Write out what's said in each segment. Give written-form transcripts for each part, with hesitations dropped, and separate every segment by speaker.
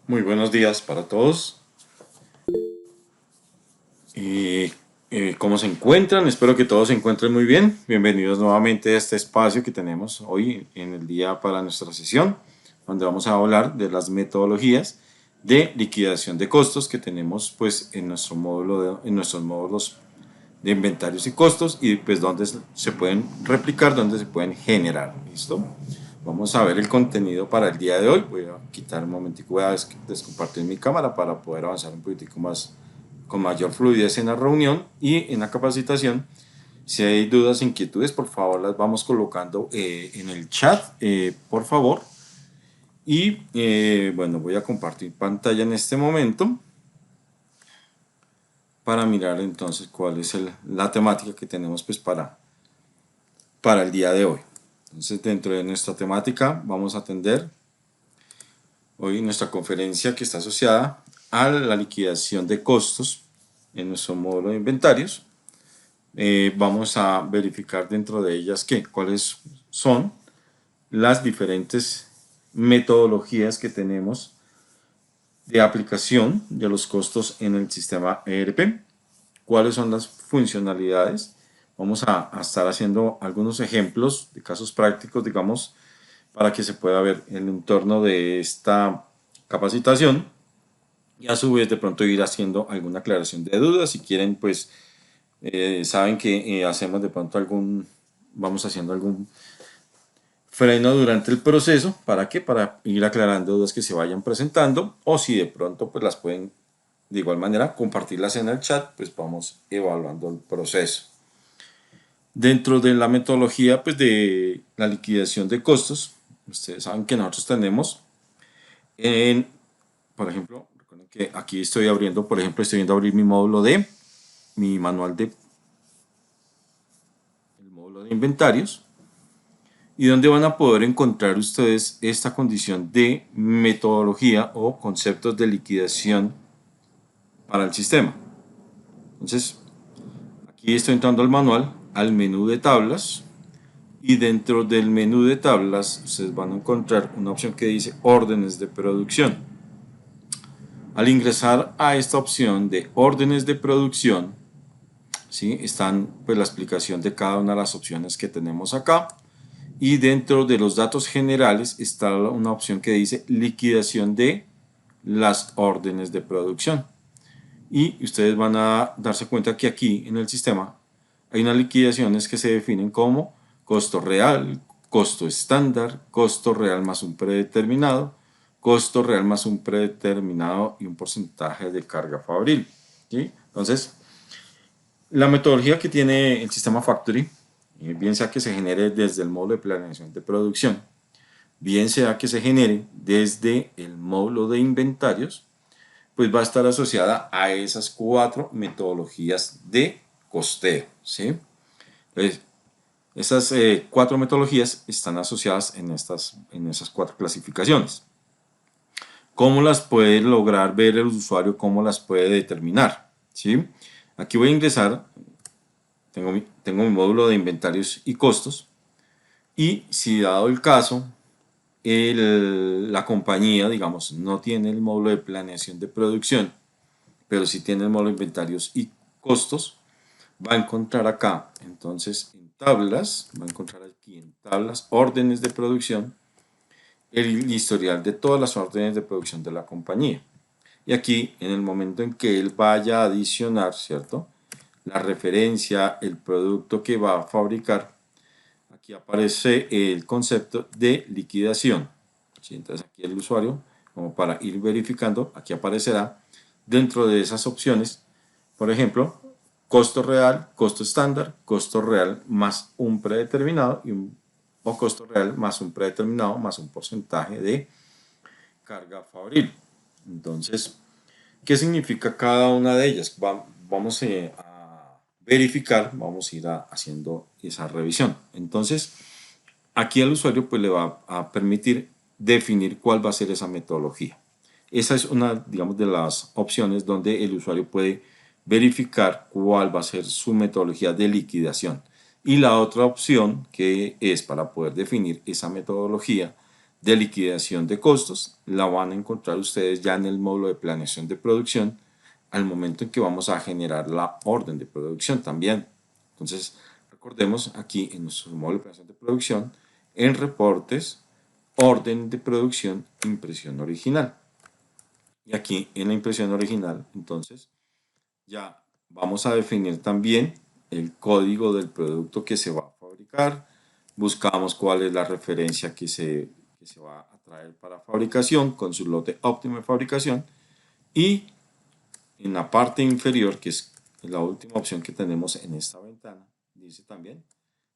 Speaker 1: Muy buenos días para todos. ¿Cómo se encuentran? Espero que todos se encuentren muy bien. Bienvenidos nuevamente a este espacio que tenemos hoy en el día para nuestra sesión, donde vamos a hablar de las metodologías de liquidación de costos que tenemos pues en nuestro módulo en nuestros módulos de inventarios y costos y pues donde se pueden replicar, donde se pueden generar. ¿Listo? Vamos a ver el contenido para el día de hoy. Voy a quitar un momentico, voy a descompartir mi cámara para poder avanzar un poquitico más con mayor fluidez en la reunión y en la capacitación. Si hay dudas, inquietudes, por favor las vamos colocando en el chat, por favor. Y bueno, voy a compartir pantalla en este momento para mirar entonces cuál es la temática que tenemos pues para el día de hoy. Entonces, dentro de nuestra temática vamos a atender hoy nuestra conferencia que está asociada a la liquidación de costos en nuestro módulo de inventarios. Vamos a verificar dentro de ellas cuáles son las diferentes metodologías que tenemos de aplicación de los costos en el sistema ERP, cuáles son las funcionalidades. Vamos a estar haciendo algunos ejemplos de casos prácticos, digamos, para que se pueda ver el entorno de esta capacitación y a su vez de pronto ir haciendo alguna aclaración de dudas. Si quieren, pues saben que hacemos de pronto vamos haciendo algún freno durante el proceso. ¿Para qué? Para ir aclarando dudas que se vayan presentando, o si de pronto pues las pueden de igual manera compartirlas en el chat, pues vamos evaluando el proceso. Dentro de la metodología pues de la liquidación de costos, ustedes saben que nosotros tenemos por ejemplo, recuerden que aquí estoy abriendo, por ejemplo, estoy viendo abrir mi módulo mi manual el módulo de inventarios, y donde van a poder encontrar ustedes esta condición de metodología o conceptos de liquidación para el sistema. Entonces, aquí estoy entrando al manual, al menú de tablas, y dentro del menú de tablas ustedes van a encontrar una opción que dice órdenes de producción. Al ingresar a esta opción de órdenes de producción, ¿sí? Están pues la explicación de cada una de las opciones que tenemos acá, y dentro de los datos generales está una opción que dice liquidación de las órdenes de producción, y ustedes van a darse cuenta que aquí en el sistema hay unas liquidaciones que se definen como costo real, costo estándar, costo real más un predeterminado, costo real más un predeterminado y un porcentaje de carga fabril, ¿sí? Entonces, la metodología que tiene el sistema Factory, bien sea que se genere desde el módulo de planeación de producción, bien sea que se genere desde el módulo de inventarios, pues va a estar asociada a esas 4 metodologías de costeo, ¿sí? Entonces, esas 4 metodologías están asociadas en esas 4 clasificaciones. ¿Cómo las puede lograr ver el usuario? ¿Cómo las puede determinar? ¿Sí? Aquí voy a ingresar, tengo mi módulo de inventarios y costos, y si dado el caso, la compañía, digamos, no tiene el módulo de planeación de producción, pero sí tiene el módulo de inventarios y costos, va a encontrar acá, entonces en tablas, va a encontrar aquí en tablas, órdenes de producción, el historial de todas las órdenes de producción de la compañía. Y aquí, en el momento en que él vaya a adicionar, ¿cierto?, la referencia, el producto que va a fabricar, aquí aparece el concepto de liquidación, ¿sí? Entonces aquí el usuario, como para ir verificando, aquí aparecerá dentro de esas opciones, por ejemplo, costo real, costo estándar, costo real más un predeterminado o costo real más un predeterminado más un porcentaje de carga fabril. Entonces, ¿qué significa cada una de ellas? Vamos a verificar, vamos a ir haciendo esa revisión. Entonces, aquí al usuario pues le va a permitir definir cuál va a ser esa metodología. Esa es una, digamos, de las opciones donde el usuario puede verificar cuál va a ser su metodología de liquidación. Y la otra opción que es para poder definir esa metodología de liquidación de costos la van a encontrar ustedes ya en el módulo de planeación de producción al momento en que vamos a generar la orden de producción también. Entonces, recordemos aquí en nuestro módulo de planeación de producción, en reportes, orden de producción, impresión original. Y aquí en la impresión original, entonces, ya vamos a definir también el código del producto que se va a fabricar. Buscamos cuál es la referencia que se va a traer para fabricación con su lote óptimo de fabricación. Y en la parte inferior, que es la última opción que tenemos en esta ventana, dice también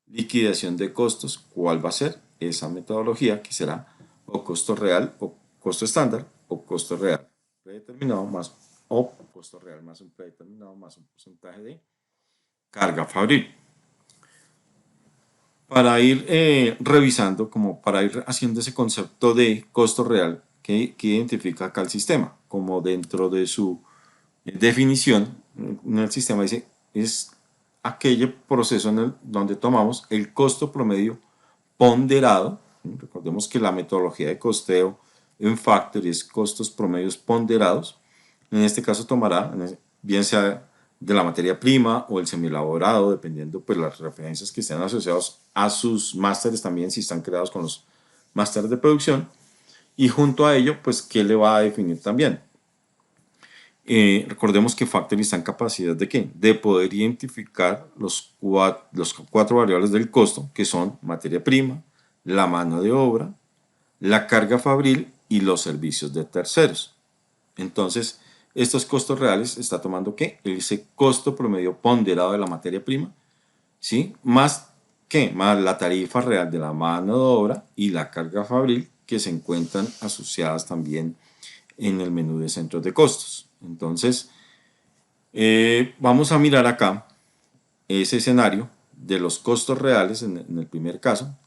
Speaker 1: liquidación de costos. ¿Cuál va a ser esa metodología? Que será o costo real o costo estándar o costo real predeterminado más o costo real más un predeterminado más un porcentaje de carga fabril. Para ir revisando, como para ir haciendo ese concepto de costo real que identifica acá el sistema, como dentro de su definición, en el sistema dice, es aquel proceso donde tomamos el costo promedio ponderado. Recordemos que la metodología de costeo en Factory es costos promedios ponderados. En este caso tomará, bien sea de la materia prima o el semielaborado, dependiendo pues las referencias que estén asociados a sus másteres también, si están creados con los másteres de producción. Y junto a ello, pues, ¿qué le va a definir también? Recordemos que Factory está en capacidad de ¿qué? De poder identificar los cuatro variables del costo, que son materia prima, la mano de obra, la carga fabril y los servicios de terceros. Entonces, estos costos reales está tomando ¿qué? Ese costo promedio ponderado de la materia prima, ¿sí? Más ¿qué? Más la tarifa real de la mano de obra y la carga fabril que se encuentran asociadas también en el menú de centros de costos. Entonces, vamos a mirar acá ese escenario de los costos reales en el primer caso,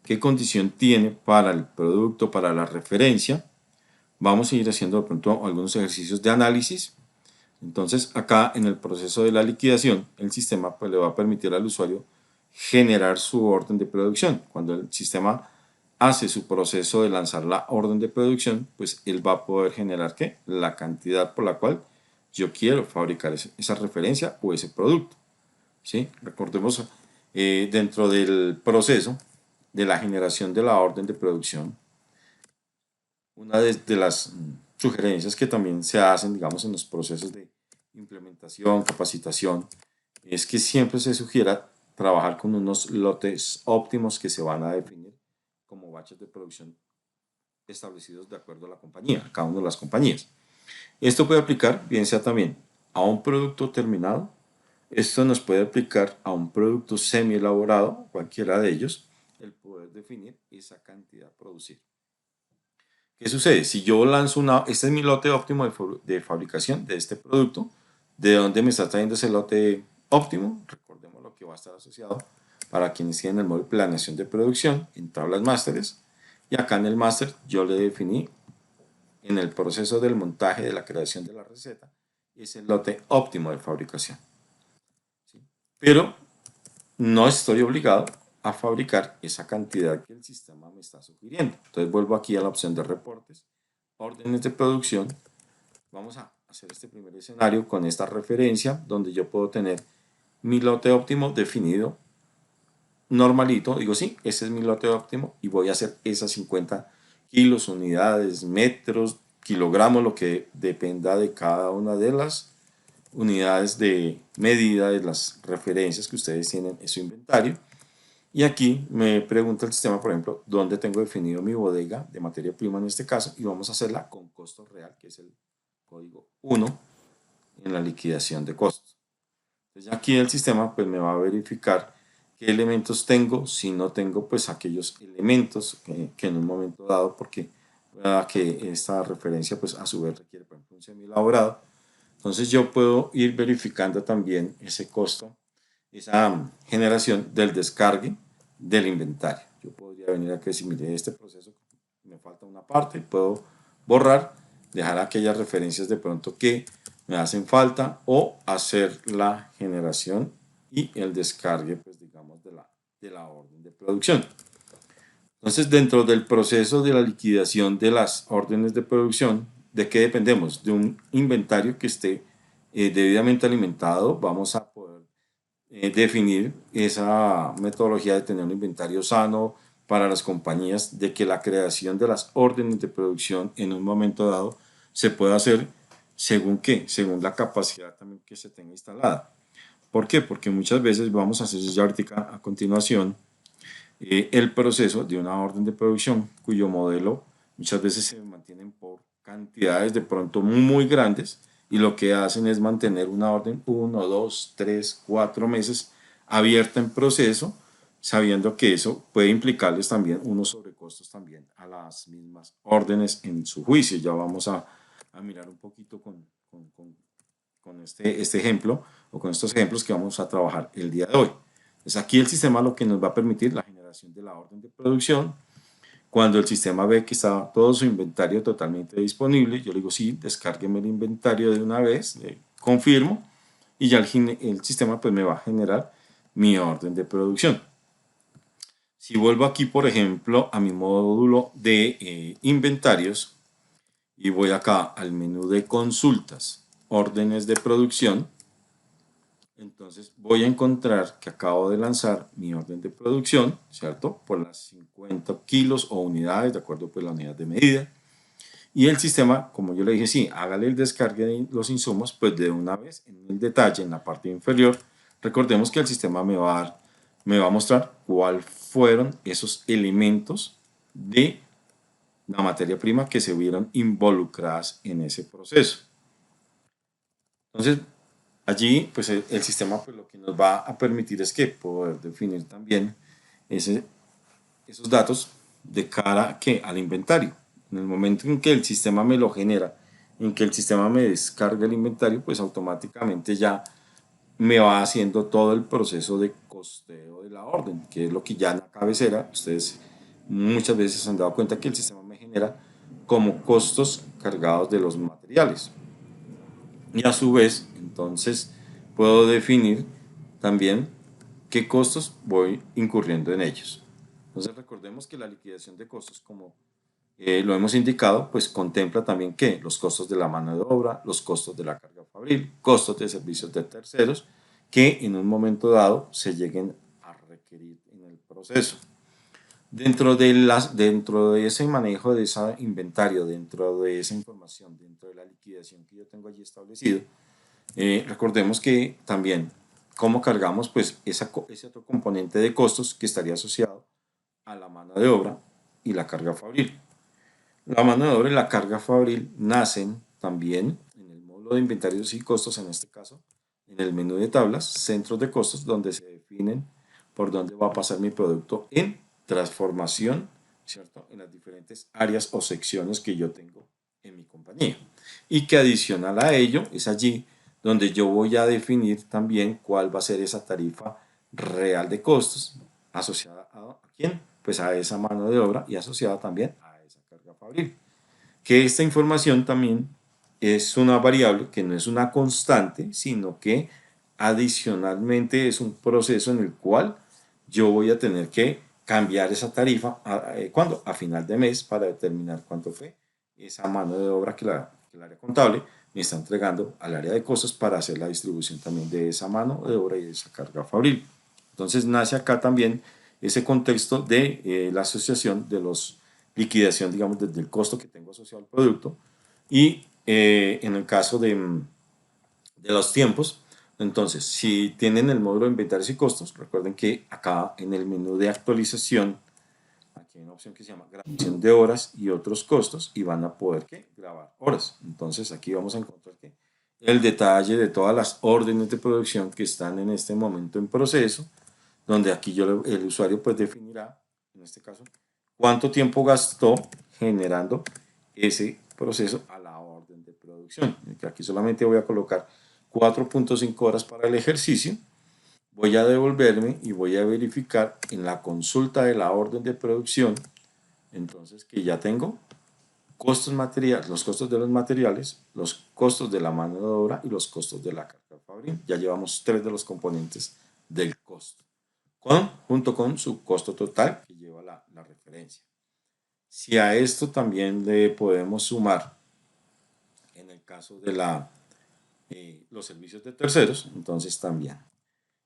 Speaker 1: qué condición tiene para el producto, para la referencia. Vamos a ir haciendo de pronto algunos ejercicios de análisis. Entonces, acá en el proceso de la liquidación, el sistema pues, le va a permitir al usuario generar su orden de producción. Cuando el sistema hace su proceso de lanzar la orden de producción, pues él va a poder generar ¿qué? La cantidad por la cual yo quiero fabricar esa referencia o ese producto. ¿Sí? Recordemos, dentro del proceso de la generación de la orden de producción, una de las sugerencias que también se hacen, digamos, en los procesos de implementación, capacitación, es que siempre se sugiera trabajar con unos lotes óptimos que se van a definir como batches de producción establecidos de acuerdo a la compañía, a cada una de las compañías. Esto puede aplicar, bien sea también a un producto terminado, esto nos puede aplicar a un producto semi elaborado, cualquiera de ellos, el poder definir esa cantidad a producir. ¿Qué sucede? Si yo lanzo este es mi lote óptimo de fabricación de este producto, ¿de dónde me está trayendo ese lote óptimo? Recordemos lo que va a estar asociado para quienes tienen el módulo de planeación de producción en tablas másteres. Y acá en el máster yo le definí en el proceso del montaje de la creación de la receta ese lote óptimo de fabricación. ¿Sí? Pero no estoy obligado a fabricar esa cantidad que el sistema me está sugiriendo. Entonces vuelvo aquí a la opción de reportes, órdenes de producción. Vamos a hacer este primer escenario con esta referencia donde yo puedo tener mi lote óptimo definido normalito. Digo, sí, ese es mi lote óptimo y voy a hacer esas 50 kilos, unidades, metros, kilogramos, lo que dependa de cada una de las unidades de medida de las referencias que ustedes tienen en su inventario. Y aquí me pregunta el sistema, por ejemplo, dónde tengo definido mi bodega de materia prima en este caso, y vamos a hacerla con costo real, que es el código 1 en la liquidación de costos. Entonces aquí el sistema pues me va a verificar qué elementos tengo, si no tengo pues aquellos elementos que en un momento dado, porque que esta referencia pues a su vez requiere por ejemplo un semi-elaborado. Entonces yo puedo ir verificando también ese costo, esa generación del descargue del inventario. Yo podría venir aquí y decir, mire, este proceso me falta una parte, puedo borrar, dejar aquellas referencias de pronto que me hacen falta o hacer la generación y el descargue, pues digamos, de la orden de producción. Entonces, dentro del proceso de la liquidación de las órdenes de producción, ¿de qué dependemos? De un inventario que esté debidamente alimentado. Vamos a poder definir esa metodología de tener un inventario sano para las compañías, de que la creación de las órdenes de producción en un momento dado se pueda hacer según qué, según la capacidad también que se tenga instalada. ¿Por qué? Porque muchas veces vamos a hacer ya ahorita a continuación el proceso de una orden de producción cuyo modelo muchas veces se mantienen por cantidades de pronto muy grandes y lo que hacen es mantener una orden 1, 2, 3, 4 meses abierta en proceso, sabiendo que eso puede implicarles también unos sobrecostos también a las mismas órdenes en su juicio. Ya vamos a mirar un poquito con este ejemplo o con estos ejemplos que vamos a trabajar el día de hoy. Entonces aquí el sistema lo que nos va a permitir la generación de la orden de producción. Cuando el sistema ve que está todo su inventario totalmente disponible, yo le digo, sí, descárgueme el inventario de una vez, confirmo, y ya el sistema pues me va a generar mi orden de producción. Si vuelvo aquí, por ejemplo, a mi módulo de inventarios y voy acá al menú de consultas, órdenes de producción, entonces voy a encontrar que acabo de lanzar mi orden de producción, ¿cierto? Por las 50 kilos o unidades, de acuerdo pues la unidad de medida. Y el sistema, como yo le dije, sí, hágale el descargue de los insumos, pues de una vez en el detalle, en la parte inferior. Recordemos que el sistema me va a mostrar cuáles fueron esos elementos de la materia prima que se vieron involucradas en ese proceso. Entonces, allí, pues el sistema pues, lo que nos va a permitir es que poder definir también ese, esos datos de cara ¿qué? Al inventario. En el momento en que el sistema me lo genera, en que el sistema me descarga el inventario, pues automáticamente ya me va haciendo todo el proceso de costeo de la orden, que es lo que ya en la cabecera, ustedes muchas veces se han dado cuenta que el sistema me genera como costos cargados de los materiales. Y a su vez, entonces, puedo definir también qué costos voy incurriendo en ellos. Entonces, recordemos que la liquidación de costos, como lo hemos indicado, pues contempla también que los costos de la mano de obra, los costos de la carga fabril, costos de servicios de terceros, que en un momento dado se lleguen a requerir en el proceso. Dentro de ese manejo de ese inventario, dentro de esa información, dentro de la liquidación que yo tengo allí establecido, recordemos que también cómo cargamos pues ese otro componente de costos que estaría asociado a la mano de obra y la carga fabril. La mano de obra y la carga fabril nacen también en el módulo de inventarios y costos, en este caso, en el menú de tablas, centros de costos, donde se definen por dónde va a pasar mi producto en transformación, ¿cierto? En las diferentes áreas o secciones que yo tengo en mi compañía. Y que adicional a ello es allí donde yo voy a definir también cuál va a ser esa tarifa real de costos asociada a quién, pues a esa mano de obra y asociada también a esa carga fabril. Que esta información también es una variable que no es una constante, sino que adicionalmente es un proceso en el cual yo voy a tener que cambiar esa tarifa ¿cuándo? A final de mes para determinar cuánto fue esa mano de obra que el área contable me está entregando al área de costos para hacer la distribución también de esa mano de obra y de esa carga fabril. Entonces nace acá también ese contexto de la asociación de los liquidación, digamos, desde el costo que tengo asociado al producto y en el caso de los tiempos, entonces, si tienen el módulo de inventarios y costos, recuerden que acá en el menú de actualización, aquí hay una opción que se llama grabación de horas y otros costos y van a poder ¿qué? Grabar horas. Entonces, aquí vamos a encontrar que el detalle de todas las órdenes de producción que están en este momento en proceso, donde aquí el usuario pues definirá, en este caso, cuánto tiempo gastó generando ese proceso a la orden de producción. Aquí solamente voy a colocar 4.5 horas para el ejercicio. Voy a devolverme y voy a verificar en la consulta de la orden de producción, entonces que ya tengo costos materiales, los costos de los materiales, los costos de la mano de obra y los costos de la carga fabril. Ya llevamos 3 de los componentes del costo, junto con su costo total que lleva la la referencia. Si a esto también le podemos sumar, en el caso de los servicios de terceros, entonces también.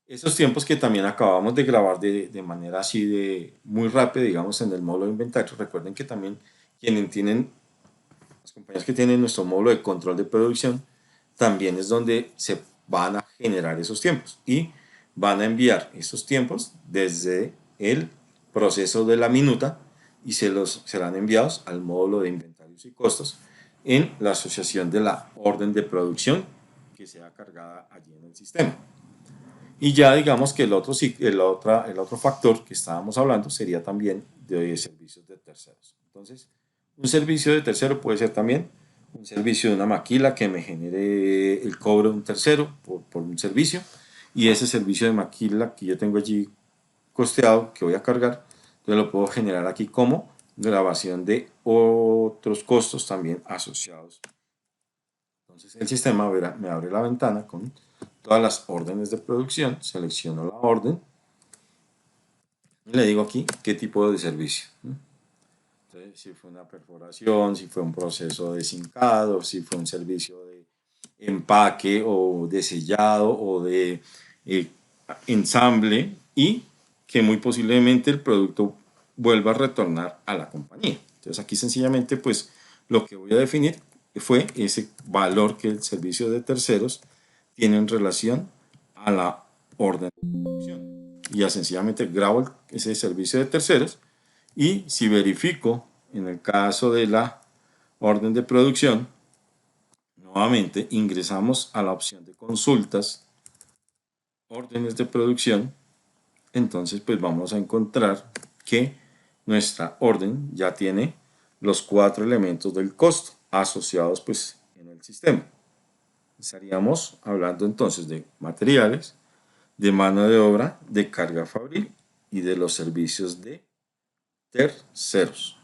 Speaker 1: Esos tiempos que también acabamos de grabar de manera así de muy rápida, digamos, en el módulo de inventario. Recuerden que también quienes tienen, las compañías que tienen nuestro módulo de control de producción, también es donde se van a generar esos tiempos y van a enviar esos tiempos desde el proceso de la minuta y serán enviados al módulo de inventarios y costos en la asociación de la orden de producción que sea cargada allí en el sistema. Y ya digamos que el otro factor que estábamos hablando sería también de servicios de terceros. Entonces, un servicio de tercero puede ser también un servicio de una maquila que me genere el cobro de un tercero por un servicio, y ese servicio de maquila que yo tengo allí costeado, que voy a cargar, yo lo puedo generar aquí como grabación de otros costos también asociados. Entonces el sistema me abre la ventana con todas las órdenes de producción, selecciono la orden y le digo aquí qué tipo de servicio. Entonces, si fue una perforación, si fue un proceso de zincado, si fue un servicio de empaque o de sellado o de ensamble, y que muy posiblemente el producto vuelva a retornar a la compañía. Entonces aquí sencillamente pues lo que voy a definir fue ese valor que el servicio de terceros tiene en relación a la orden de producción. Y ya sencillamente grabo ese servicio de terceros, y si verifico en el caso de la orden de producción, nuevamente ingresamos a la opción de consultas, órdenes de producción, entonces pues vamos a encontrar que nuestra orden ya tiene los 4 elementos del costo asociados pues en el sistema. Estaríamos hablando entonces de materiales, de mano de obra, de carga fabril y de los servicios de terceros.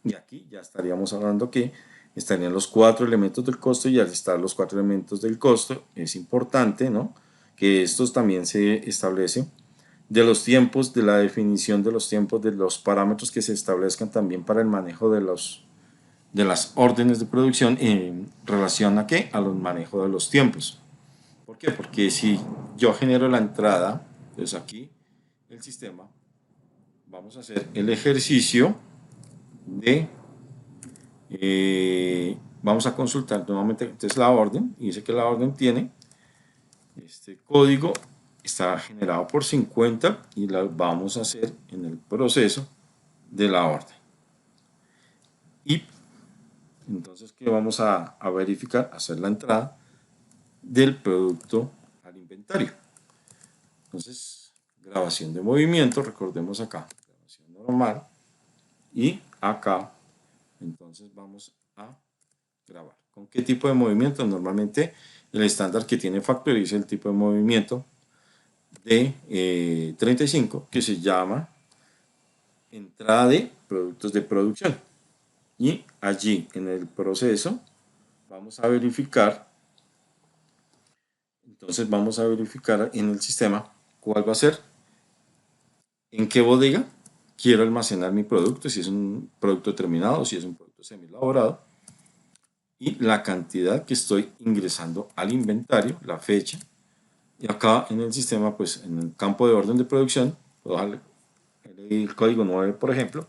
Speaker 1: Y aquí ya estaríamos hablando que estarían los 4 elementos del costo, y al estar los 4 elementos del costo es importante, ¿no?, que estos también se establecen de los tiempos, de la definición de los tiempos, de los parámetros que se establezcan también para el manejo de las órdenes de producción en relación a qué, a los manejos de los tiempos. ¿Por qué? Porque si yo genero la entrada, entonces aquí el sistema, vamos a hacer el ejercicio de, vamos a consultar nuevamente entonces la orden, y dice que la orden tiene este código, está generado por 50, y la vamos a hacer en el proceso de la orden. Y entonces que vamos a verificar, hacer la entrada del producto al inventario. Entonces, grabación de movimiento, recordemos acá, grabación normal, y acá entonces vamos a grabar. ¿Con qué tipo de movimiento? Normalmente el estándar que tiene Factory es el tipo de movimiento de 35, que se llama entrada de productos de producción. Y allí en el proceso vamos a verificar, entonces vamos a verificar en el sistema cuál va a ser, en qué bodega quiero almacenar mi producto, si es un producto terminado, si es un producto semielaborado, y la cantidad que estoy ingresando al inventario, la fecha. Y acá en el sistema, pues en el campo de orden de producción, puedo darle el código 9, por ejemplo,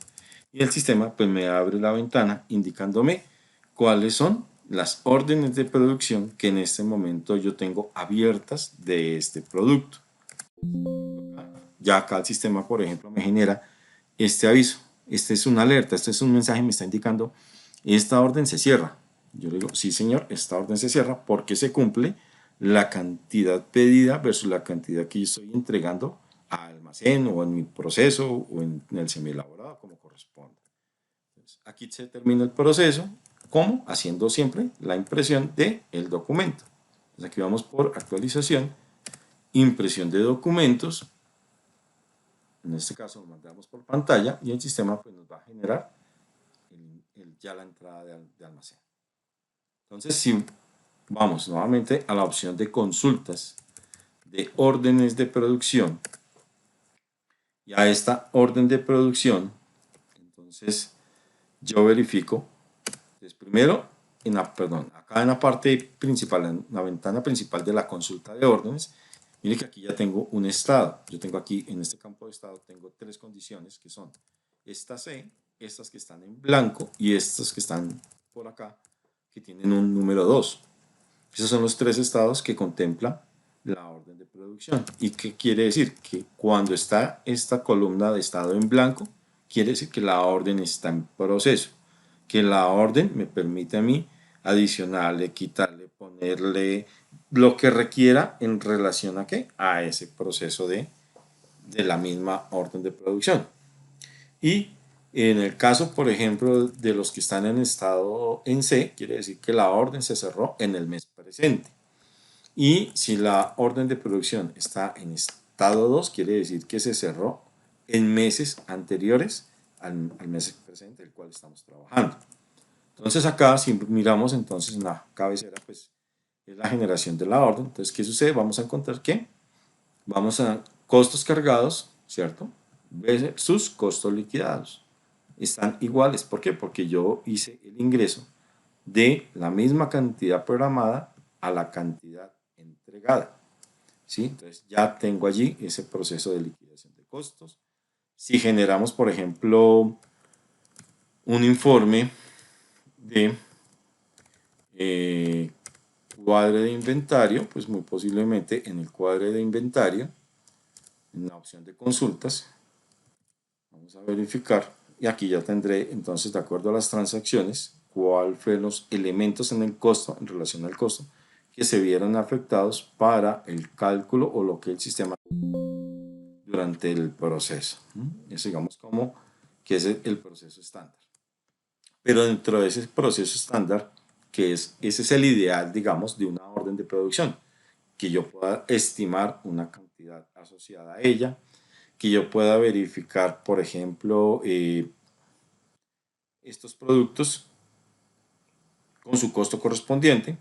Speaker 1: y el sistema pues me abre la ventana indicándome cuáles son las órdenes de producción que en este momento yo tengo abiertas de este producto. Ya acá el sistema, por ejemplo, me genera este aviso. Este es una alerta, este es un mensaje, me está indicando esta orden se cierra. Yo le digo, sí señor, esta orden se cierra porque se cumple la cantidad pedida versus la cantidad que yo estoy entregando al almacén o en mi proceso o en el semielaborado, como corresponde. Entonces, aquí se termina el proceso. ¿Cómo? Haciendo siempre la impresión del documento. Entonces aquí vamos por actualización, impresión de documentos. En este caso lo mandamos por pantalla y el sistema pues, nos va a generar ya la entrada de almacén. Entonces, si vamos nuevamente a la opción de consultas de órdenes de producción, y a esta orden de producción Entonces yo verifico, entonces, primero, acá en la parte principal, en la ventana principal de la consulta de órdenes, mire que aquí ya tengo un estado. Yo tengo aquí, en este campo de estado, tengo tres condiciones que son esta C, estas que están en blanco y estas que están por acá, que tienen un número 2. Esos son los tres estados que contempla la orden de producción. ¿Y qué quiere decir? Que cuando está esta columna de estado en blanco, quiere decir que la orden está en proceso, que la orden me permite a mí adicionarle, quitarle, ponerle lo que requiera en relación a qué, a ese proceso de la misma orden de producción. Y en el caso, por ejemplo, de los que están en estado en C, quiere decir que la orden se cerró en el mes presente. Y si la orden de producción está en estado 2, quiere decir que se cerró en meses anteriores al mes presente del cual estamos trabajando. Entonces acá, si miramos entonces en la cabecera, pues es la generación de la orden. Entonces, ¿qué sucede? Vamos a encontrar que vamos a costos cargados, ¿cierto? Versus costos liquidados. Están iguales. ¿Por qué? Porque yo hice el ingreso de la misma cantidad programada a la cantidad entregada. ¿Sí? Entonces ya tengo allí ese proceso de liquidación de costos. Si generamos, por ejemplo, un informe de cuadre de inventario, pues muy posiblemente en el cuadre de inventario, en la opción de consultas, vamos a verificar y aquí ya tendré entonces, de acuerdo a las transacciones, cuáles fueron los elementos en el costo, en relación al costo, que se vieron afectados para el cálculo o lo que el sistema durante el proceso. Eso digamos como que es el proceso estándar. Pero dentro de ese proceso estándar, ese es el ideal, digamos, de una orden de producción, que yo pueda estimar una cantidad asociada a ella, que yo pueda verificar, por ejemplo, estos productos con su costo correspondiente,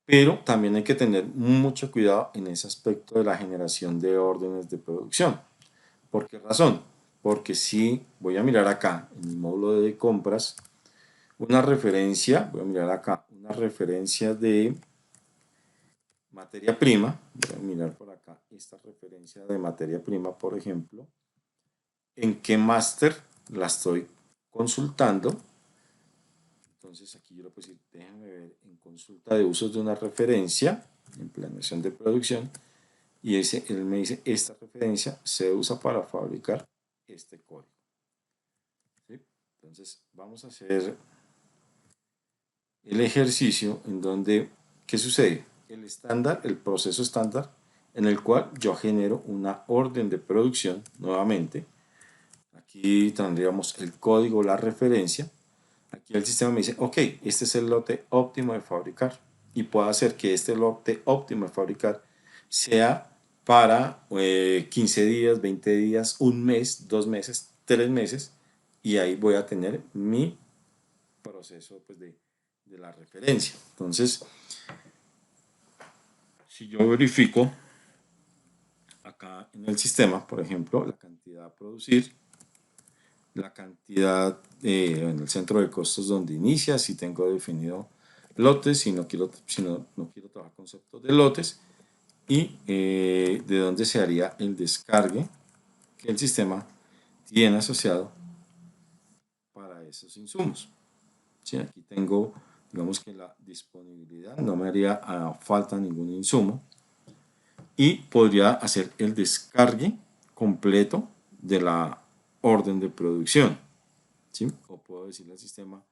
Speaker 1: pero también hay que tener mucho cuidado en ese aspecto de la generación de órdenes de producción. ¿Por qué razón? Porque si voy a mirar acá en mi módulo de compras, una referencia, voy a mirar acá, una referencia de materia prima, voy a mirar por acá esta referencia de materia prima, por ejemplo, en qué máster la estoy consultando. Entonces aquí yo le puedo decir, déjame ver en consulta de usos de una referencia, en planeación de producción, y él me dice, esta referencia se usa para fabricar este código. ¿Sí? Entonces vamos a hacer el ejercicio en donde, ¿qué sucede? El estándar, el proceso estándar, en el cual yo genero una orden de producción, nuevamente. Aquí tendríamos el código, la referencia. Aquí el sistema me dice, ok, este es el lote óptimo de fabricar. Y puedo hacer que este lote óptimo de fabricar sea para 15 días, 20 días, un mes, 2 meses, 3 meses. Y ahí voy a tener mi proceso pues, de la referencia. Entonces, si yo verifico acá en el sistema, por ejemplo, la cantidad a producir, la cantidad en el centro de costos donde inicia, si tengo definido lotes, si no quiero, no quiero trabajar conceptos de lotes, y de dónde se haría el descargue que el sistema tiene asociado para esos insumos. ¿Sí? Aquí tengo, digamos que la disponibilidad, no me haría falta ningún insumo, y podría hacer el descargue completo de la orden de producción. ¿Sí? O puedo decirle al sistema,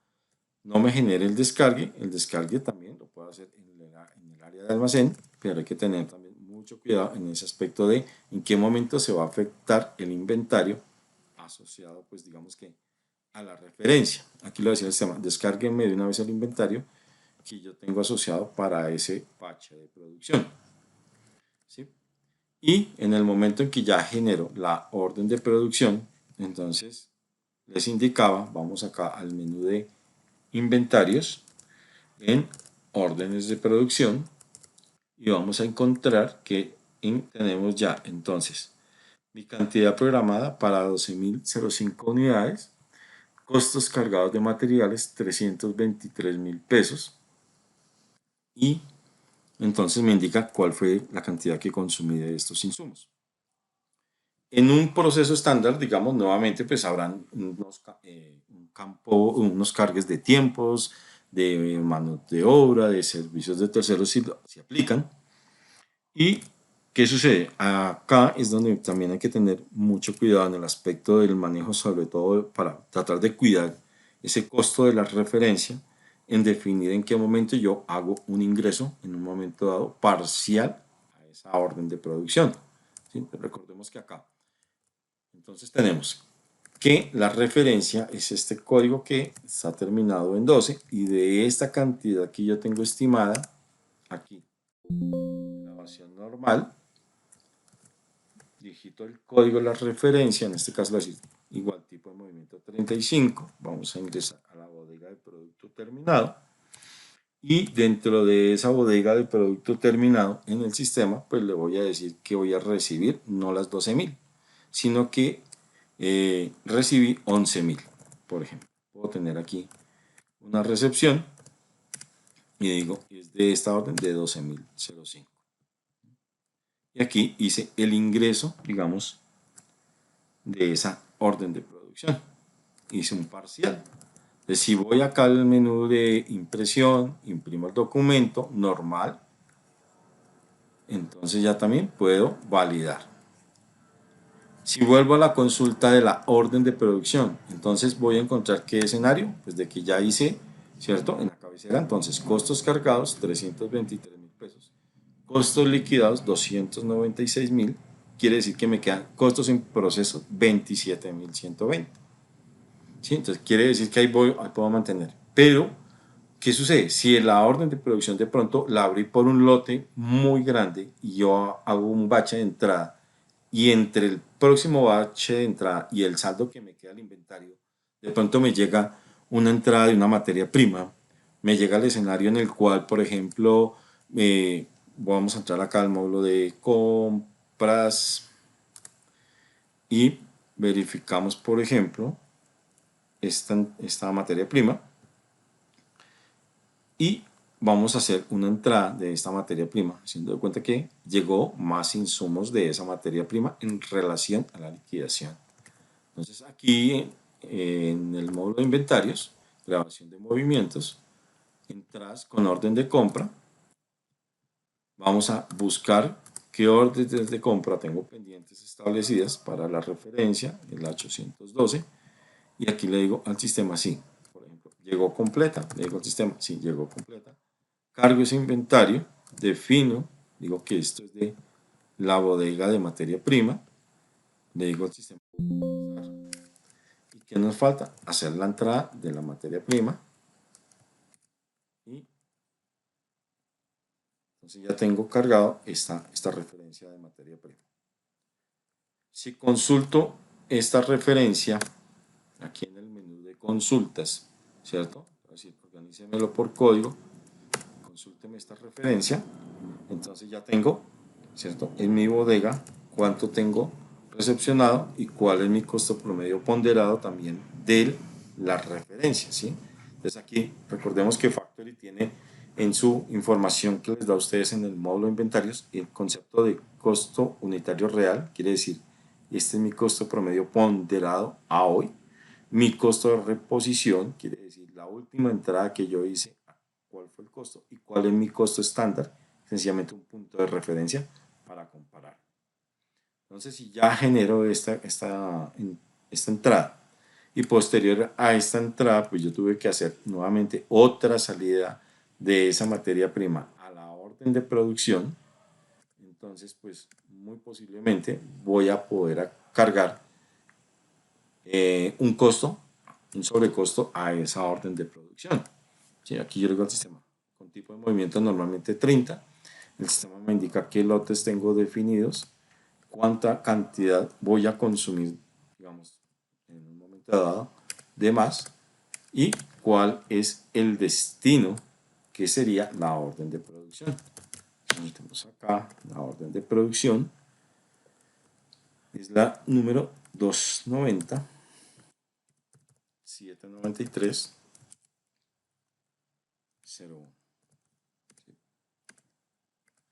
Speaker 1: no me genere el descargue también lo puedo hacer en el área de almacén, pero hay que tener también mucho cuidado en ese aspecto de en qué momento se va a afectar el inventario asociado, pues digamos que a la referencia. Aquí lo decía el sistema, descárguenme de una vez el inventario que yo tengo asociado para ese batch de producción. ¿Sí? Y en el momento en que ya genero la orden de producción, entonces les indicaba, vamos acá al menú de inventarios, en órdenes de producción, y vamos a encontrar que tenemos ya entonces mi cantidad programada para 12.005 unidades, costos cargados de materiales 323.000 pesos y entonces me indica cuál fue la cantidad que consumí de estos insumos. En un proceso estándar, digamos, nuevamente, pues habrán unos cargues de tiempos, de mano de obra, de servicios de terceros si aplican. ¿Y qué sucede? Acá es donde también hay que tener mucho cuidado en el aspecto del manejo, sobre todo para tratar de cuidar ese costo de la referencia, en definir en qué momento yo hago un ingreso en un momento dado parcial a esa orden de producción. ¿Sí? Recordemos que acá entonces tenemos que la referencia es este código que está terminado en 12 y de esta cantidad que yo tengo estimada aquí, grabación normal, digito el código de la referencia, en este caso decir igual tipo de movimiento 35, vamos a ingresar a la bodega de producto terminado y dentro de esa bodega de producto terminado en el sistema, pues le voy a decir que voy a recibir no las 12.000, sino que recibí 11.000, por ejemplo. Puedo tener aquí una recepción y digo, es de esta orden de 12.005. Y aquí hice el ingreso, digamos, de esa orden de producción. Hice un parcial. Entonces, si voy acá al menú de impresión, imprimo el documento normal, entonces ya también puedo validar. Si vuelvo a la consulta de la orden de producción, entonces voy a encontrar qué escenario, pues de que ya hice, ¿cierto? En la cabecera, entonces costos cargados 323.000 pesos, costos liquidados 296.000, quiere decir que me quedan costos en proceso 27.120. ¿Sí? Entonces quiere decir que ahí puedo mantener. Pero, ¿qué sucede? Si la orden de producción de pronto la abrí por un lote muy grande y yo hago un bache de entrada y entre el próximo bache de entrada y el saldo que me queda al inventario, de pronto me llega una entrada de una materia prima, me llega el escenario en el cual, por ejemplo, vamos a entrar acá al módulo de compras y verificamos, por ejemplo, esta materia prima y vamos a hacer una entrada de esta materia prima, haciendo de cuenta que llegó más insumos de esa materia prima en relación a la liquidación. Entonces aquí en el módulo de inventarios, grabación de movimientos, entradas con orden de compra, vamos a buscar qué órdenes de compra tengo pendientes establecidas para la referencia, el 812, y aquí le digo al sistema sí, por ejemplo, llegó completa, le digo al sistema sí, llegó completa, cargo ese inventario, defino, digo que esto es de la bodega de materia prima, le digo al sistema y que nos falta hacer la entrada de la materia prima y entonces ya tengo cargado esta referencia de materia prima. Si consulto esta referencia aquí en el menú de consultas, ¿cierto? Así, organícemelo por código, consúlteme esta referencia, entonces ya tengo, ¿cierto? En mi bodega, cuánto tengo recepcionado y cuál es mi costo promedio ponderado también de la referencia, ¿sí? Entonces aquí recordemos que Factory tiene en su información que les da a ustedes en el módulo de inventarios el concepto de costo unitario real, quiere decir, este es mi costo promedio ponderado a hoy, mi costo de reposición, quiere decir, la última entrada que yo hice, cuál fue el costo y cuál es mi costo estándar, sencillamente un punto de referencia para comparar. Entonces, si ya genero esta entrada y posterior a esta entrada, pues yo tuve que hacer nuevamente otra salida de esa materia prima a la orden de producción, entonces, pues muy posiblemente voy a poder cargar un costo, un sobrecosto a esa orden de producción. Sí, aquí yo le digo al sistema, con tipo de movimiento normalmente 30, el sistema me indica qué lotes tengo definidos, cuánta cantidad voy a consumir, digamos, en un momento dado, de más, y cuál es el destino que sería la orden de producción. Entonces, tenemos acá la orden de producción, es la número 290 793.01.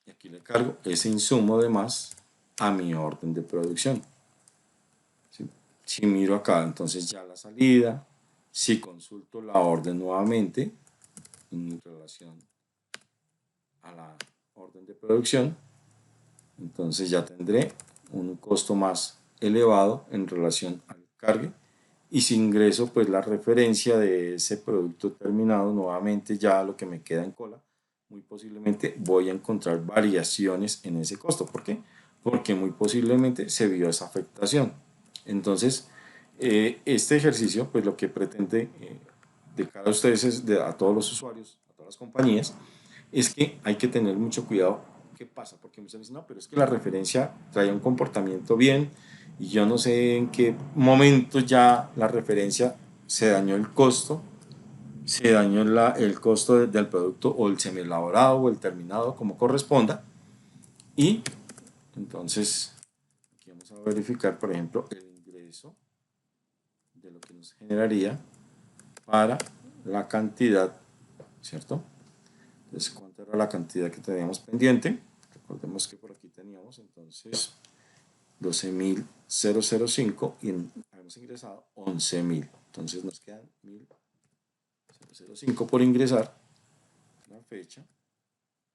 Speaker 1: Y aquí le cargo ese insumo de más a mi orden de producción. ¿Sí? Si miro acá, entonces ya la salida, si consulto la orden nuevamente en relación a la orden de producción, entonces ya tendré un costo más elevado en relación al cargue. Y si ingreso pues la referencia de ese producto terminado nuevamente, ya lo que me queda en cola, muy posiblemente voy a encontrar variaciones en ese costo. ¿Por qué? Porque muy posiblemente se vio esa afectación. Entonces, este ejercicio pues lo que pretende de cara a ustedes, a todos los usuarios, a todas las compañías, es que hay que tener mucho cuidado. ¿Qué pasa? Porque muchas veces no, pero es que la referencia trae un comportamiento bien y yo no sé en qué momento ya la referencia se dañó el costo, se dañó el costo del producto o el semielaborado o el terminado como corresponda. Y entonces aquí vamos a verificar, por ejemplo, el ingreso de lo que nos generaría para la cantidad, ¿cierto? Entonces, ¿cuánto era la cantidad que teníamos pendiente? Recordemos que por aquí teníamos entonces 12.005 y hemos ingresado 11.000. Entonces nos quedan 1.005 por ingresar, la fecha,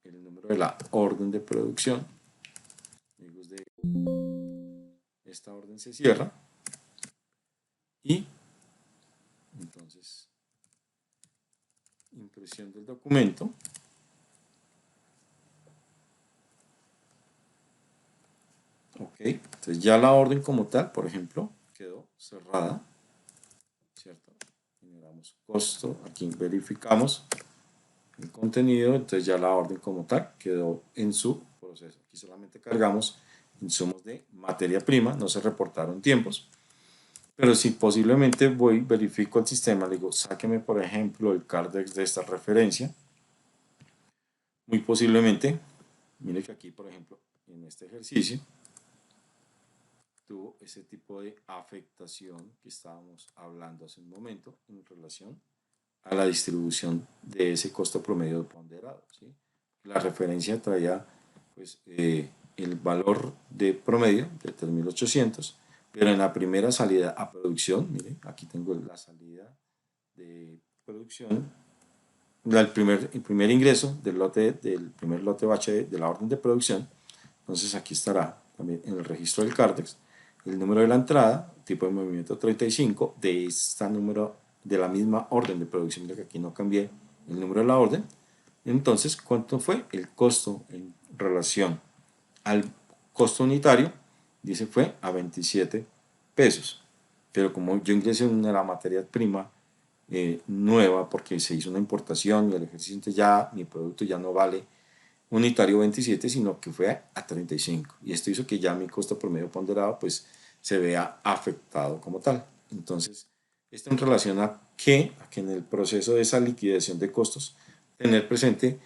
Speaker 1: el número de la orden de producción. Amigos, de esta orden se cierra y entonces impresión del documento. Ok, entonces ya la orden como tal, por ejemplo, quedó cerrada, ¿cierto? Generamos costo, aquí verificamos el contenido, entonces ya la orden como tal quedó en su proceso. Aquí solamente cargamos insumos de materia prima, no se reportaron tiempos, pero si posiblemente voy, verifico el sistema, le digo, sáqueme por ejemplo el Cardex de esta referencia, muy posiblemente, mire que aquí por ejemplo en este ejercicio, tuvo ese tipo de afectación que estábamos hablando hace un momento en relación a la distribución de ese costo promedio ponderado, ¿sí? La referencia traía pues, el valor de promedio de 3.800, pero en la primera salida a producción, miren, aquí tengo la salida de producción, el primer ingreso del primer lote bache de la orden de producción. Entonces aquí estará también en el registro del Cardex el número de la entrada, tipo de movimiento 35, de esta número, de la misma orden de producción. Mira que aquí no cambié el número de la orden. Entonces, ¿cuánto fue el costo en relación al costo unitario? Dice fue a 27 pesos. Pero como yo ingresé una la materia prima nueva porque se hizo una importación y el ejercicio ya mi producto ya no vale unitario 27, sino que fue a 35. Y esto hizo que ya mi costo promedio ponderado pues se vea afectado como tal. Entonces, esto en relación a que en el proceso de esa liquidación de costos, tener presente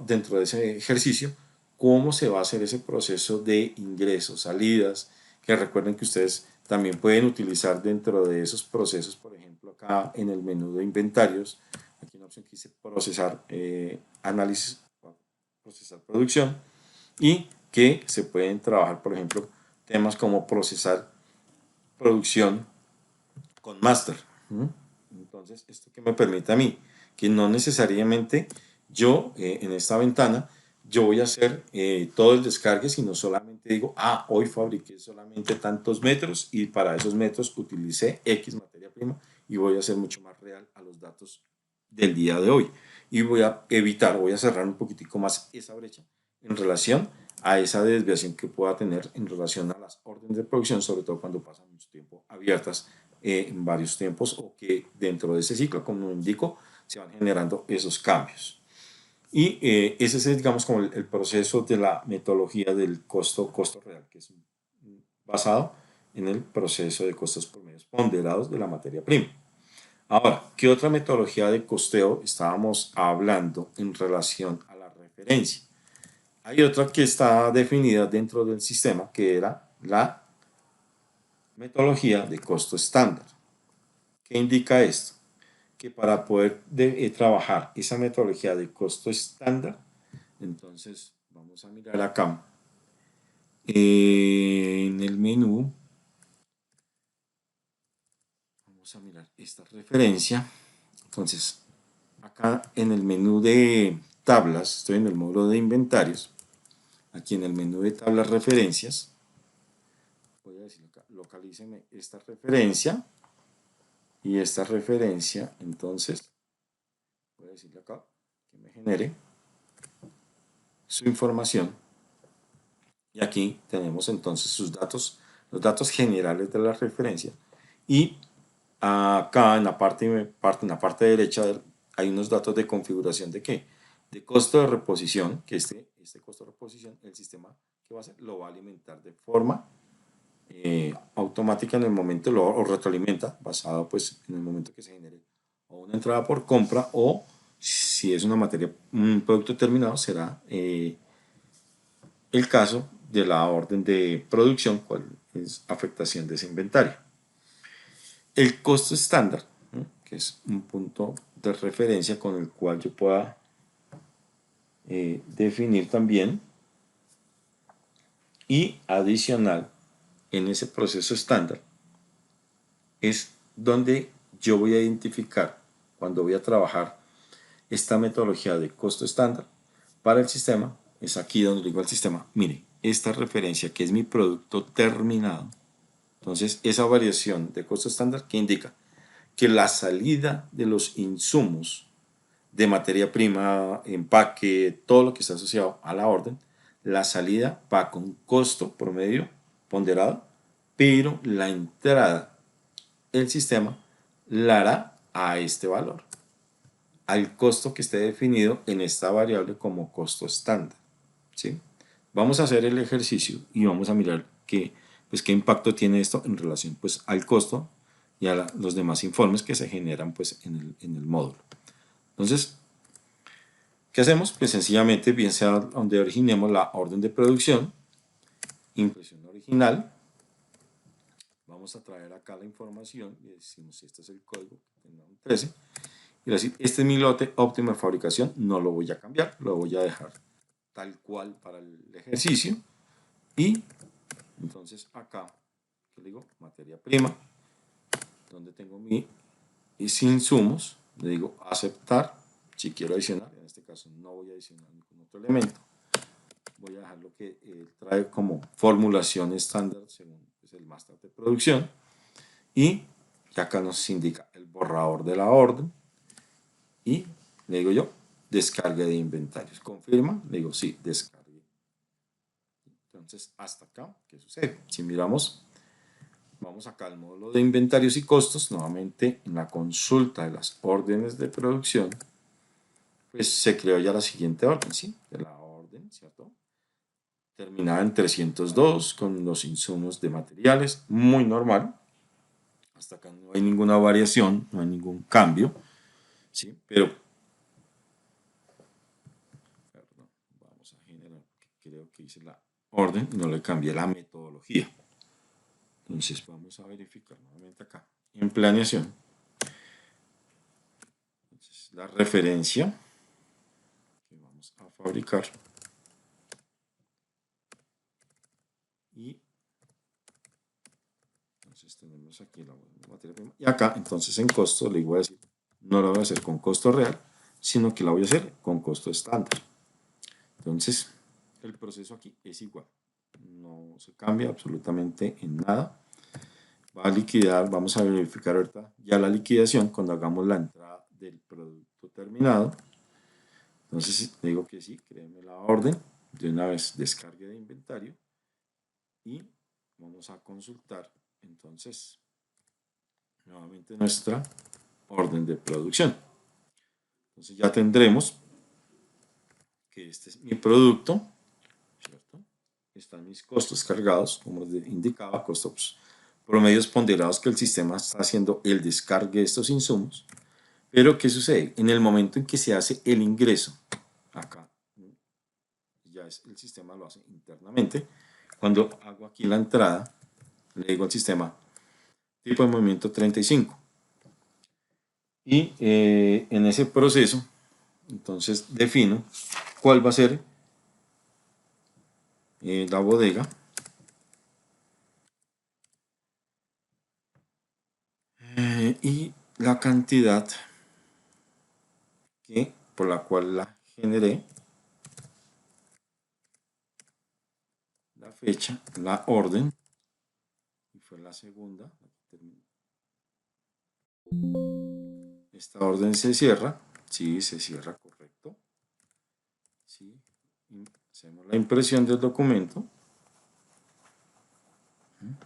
Speaker 1: dentro de ese ejercicio cómo se va a hacer ese proceso de ingresos, salidas, que recuerden que ustedes también pueden utilizar dentro de esos procesos, por ejemplo, acá en el menú de inventarios, aquí una opción que dice procesar, análisis, procesar producción, y que se pueden trabajar, por ejemplo, temas como procesar producción con master. Entonces, esto que me permite a mí, que no necesariamente yo en esta ventana, yo voy a hacer todo el descargue, sino solamente digo, hoy fabriqué solamente tantos metros y para esos metros utilicé X materia prima y voy a ser mucho más real a los datos del día de hoy. Y voy a evitar, voy a cerrar un poquitico más esa brecha en relación a esa desviación que pueda tener en relación a las órdenes de producción, sobre todo cuando pasan mucho tiempo abiertas en varios tiempos o que dentro de ese ciclo, como indico, se van generando esos cambios. Y ese es, digamos, como el proceso de la metodología del costo real, que es basado en el proceso de costos promedios ponderados de la materia prima. Ahora, ¿qué otra metodología de costeo estábamos hablando en relación a la referencia? Hay otra que está definida dentro del sistema, que era la metodología de costo estándar. ¿Qué indica esto? Que para poder trabajar esa metodología de costo estándar, entonces vamos a mirar acá en el menú, vamos a mirar esta referencia. Entonces, acá en el menú de tablas, estoy en el módulo de inventarios, aquí en el menú de tablas referencias, voy a decir acá, localíceme esta referencia y esta referencia, entonces voy a decirle acá que me genere su información y aquí tenemos entonces sus datos, los datos generales de la referencia y acá en la parte derecha hay unos datos de configuración de qué, de costo de reposición, que este costo de reposición el sistema que va a hacer lo va a alimentar de forma automática en el momento o retroalimenta basado pues en el momento que se genere o una entrada por compra o si es una materia, un producto terminado será el caso de la orden de producción, cuál es afectación de ese inventario. El costo estándar, ¿no? Que es un punto de referencia con el cual yo pueda definir también y adicional en ese proceso estándar es donde yo voy a identificar cuando voy a trabajar esta metodología de costo estándar para el sistema, es aquí donde digo al sistema, mire, esta referencia que es mi producto terminado, entonces esa variación de costo estándar que indica que la salida de los insumos de materia prima, empaque, todo lo que está asociado a la orden, la salida va con costo promedio ponderado, pero la entrada el sistema la hará a este valor, al costo que esté definido en esta variable como costo estándar. ¿Sí? Vamos a hacer el ejercicio y vamos a mirar pues, qué impacto tiene esto en relación pues, al costo y a los demás informes que se generan pues, en el módulo. Entonces, ¿qué hacemos? Pues sencillamente, bien sea donde originemos la orden de producción, impresión original, vamos a traer acá la información y decimos, este es el código, 13, y decir, este es mi lote óptimo de fabricación, no lo voy a cambiar, lo voy a dejar tal cual para el ejercicio, y entonces acá, ¿qué le digo? Materia prima, donde tengo mis insumos, le digo aceptar, si quiero adicionar, en este caso no voy a adicionar ningún otro elemento, voy a dejar lo que trae como formulación estándar según pues, el máster de producción, y acá nos indica el borrador de la orden, y le digo yo, descarga de inventarios, confirma, le digo sí, descargue. Entonces, hasta acá, ¿qué sucede? Si miramos, vamos acá al módulo de inventarios y costos, nuevamente en la consulta de las órdenes de producción, pues se creó ya la siguiente orden, ¿sí? De la orden, ¿cierto? Terminada en 302 con los insumos de materiales, muy normal. Hasta acá no hay ninguna variación, no hay ningún cambio, ¿sí? Pero, perdón, vamos a generar, creo que hice la orden y no le cambié la metodología. Entonces vamos a verificar nuevamente acá en planeación. Entonces, la referencia que vamos a fabricar y entonces tenemos aquí la materia prima y acá entonces en costo le voy a decir no la voy a hacer con costo real sino que la voy a hacer con costo estándar. Entonces el proceso aquí es igual, no se cambia absolutamente en nada. Va a liquidar, vamos a verificar ahorita ya la liquidación cuando hagamos la entrada del producto terminado. Entonces le digo que sí, créeme la orden, de una vez descargue de inventario y vamos a consultar entonces nuevamente nuestra orden de producción. Entonces ya tendremos que este es mi producto, ¿cierto? Están mis costos cargados, como les indicaba, costos promedios ponderados que el sistema está haciendo el descargue de estos insumos. Pero ¿qué sucede? En el momento en que se hace el ingreso, acá, ya es, el sistema lo hace internamente. Cuando hago aquí la entrada, le digo al sistema tipo de movimiento 35. Y en ese proceso, entonces defino cuál va a ser la bodega y la cantidad por la cual la generé, la fecha, la orden, y fue la segunda. Esta orden se cierra, sí, se cierra, correcto. Sí. Hacemos la impresión del documento.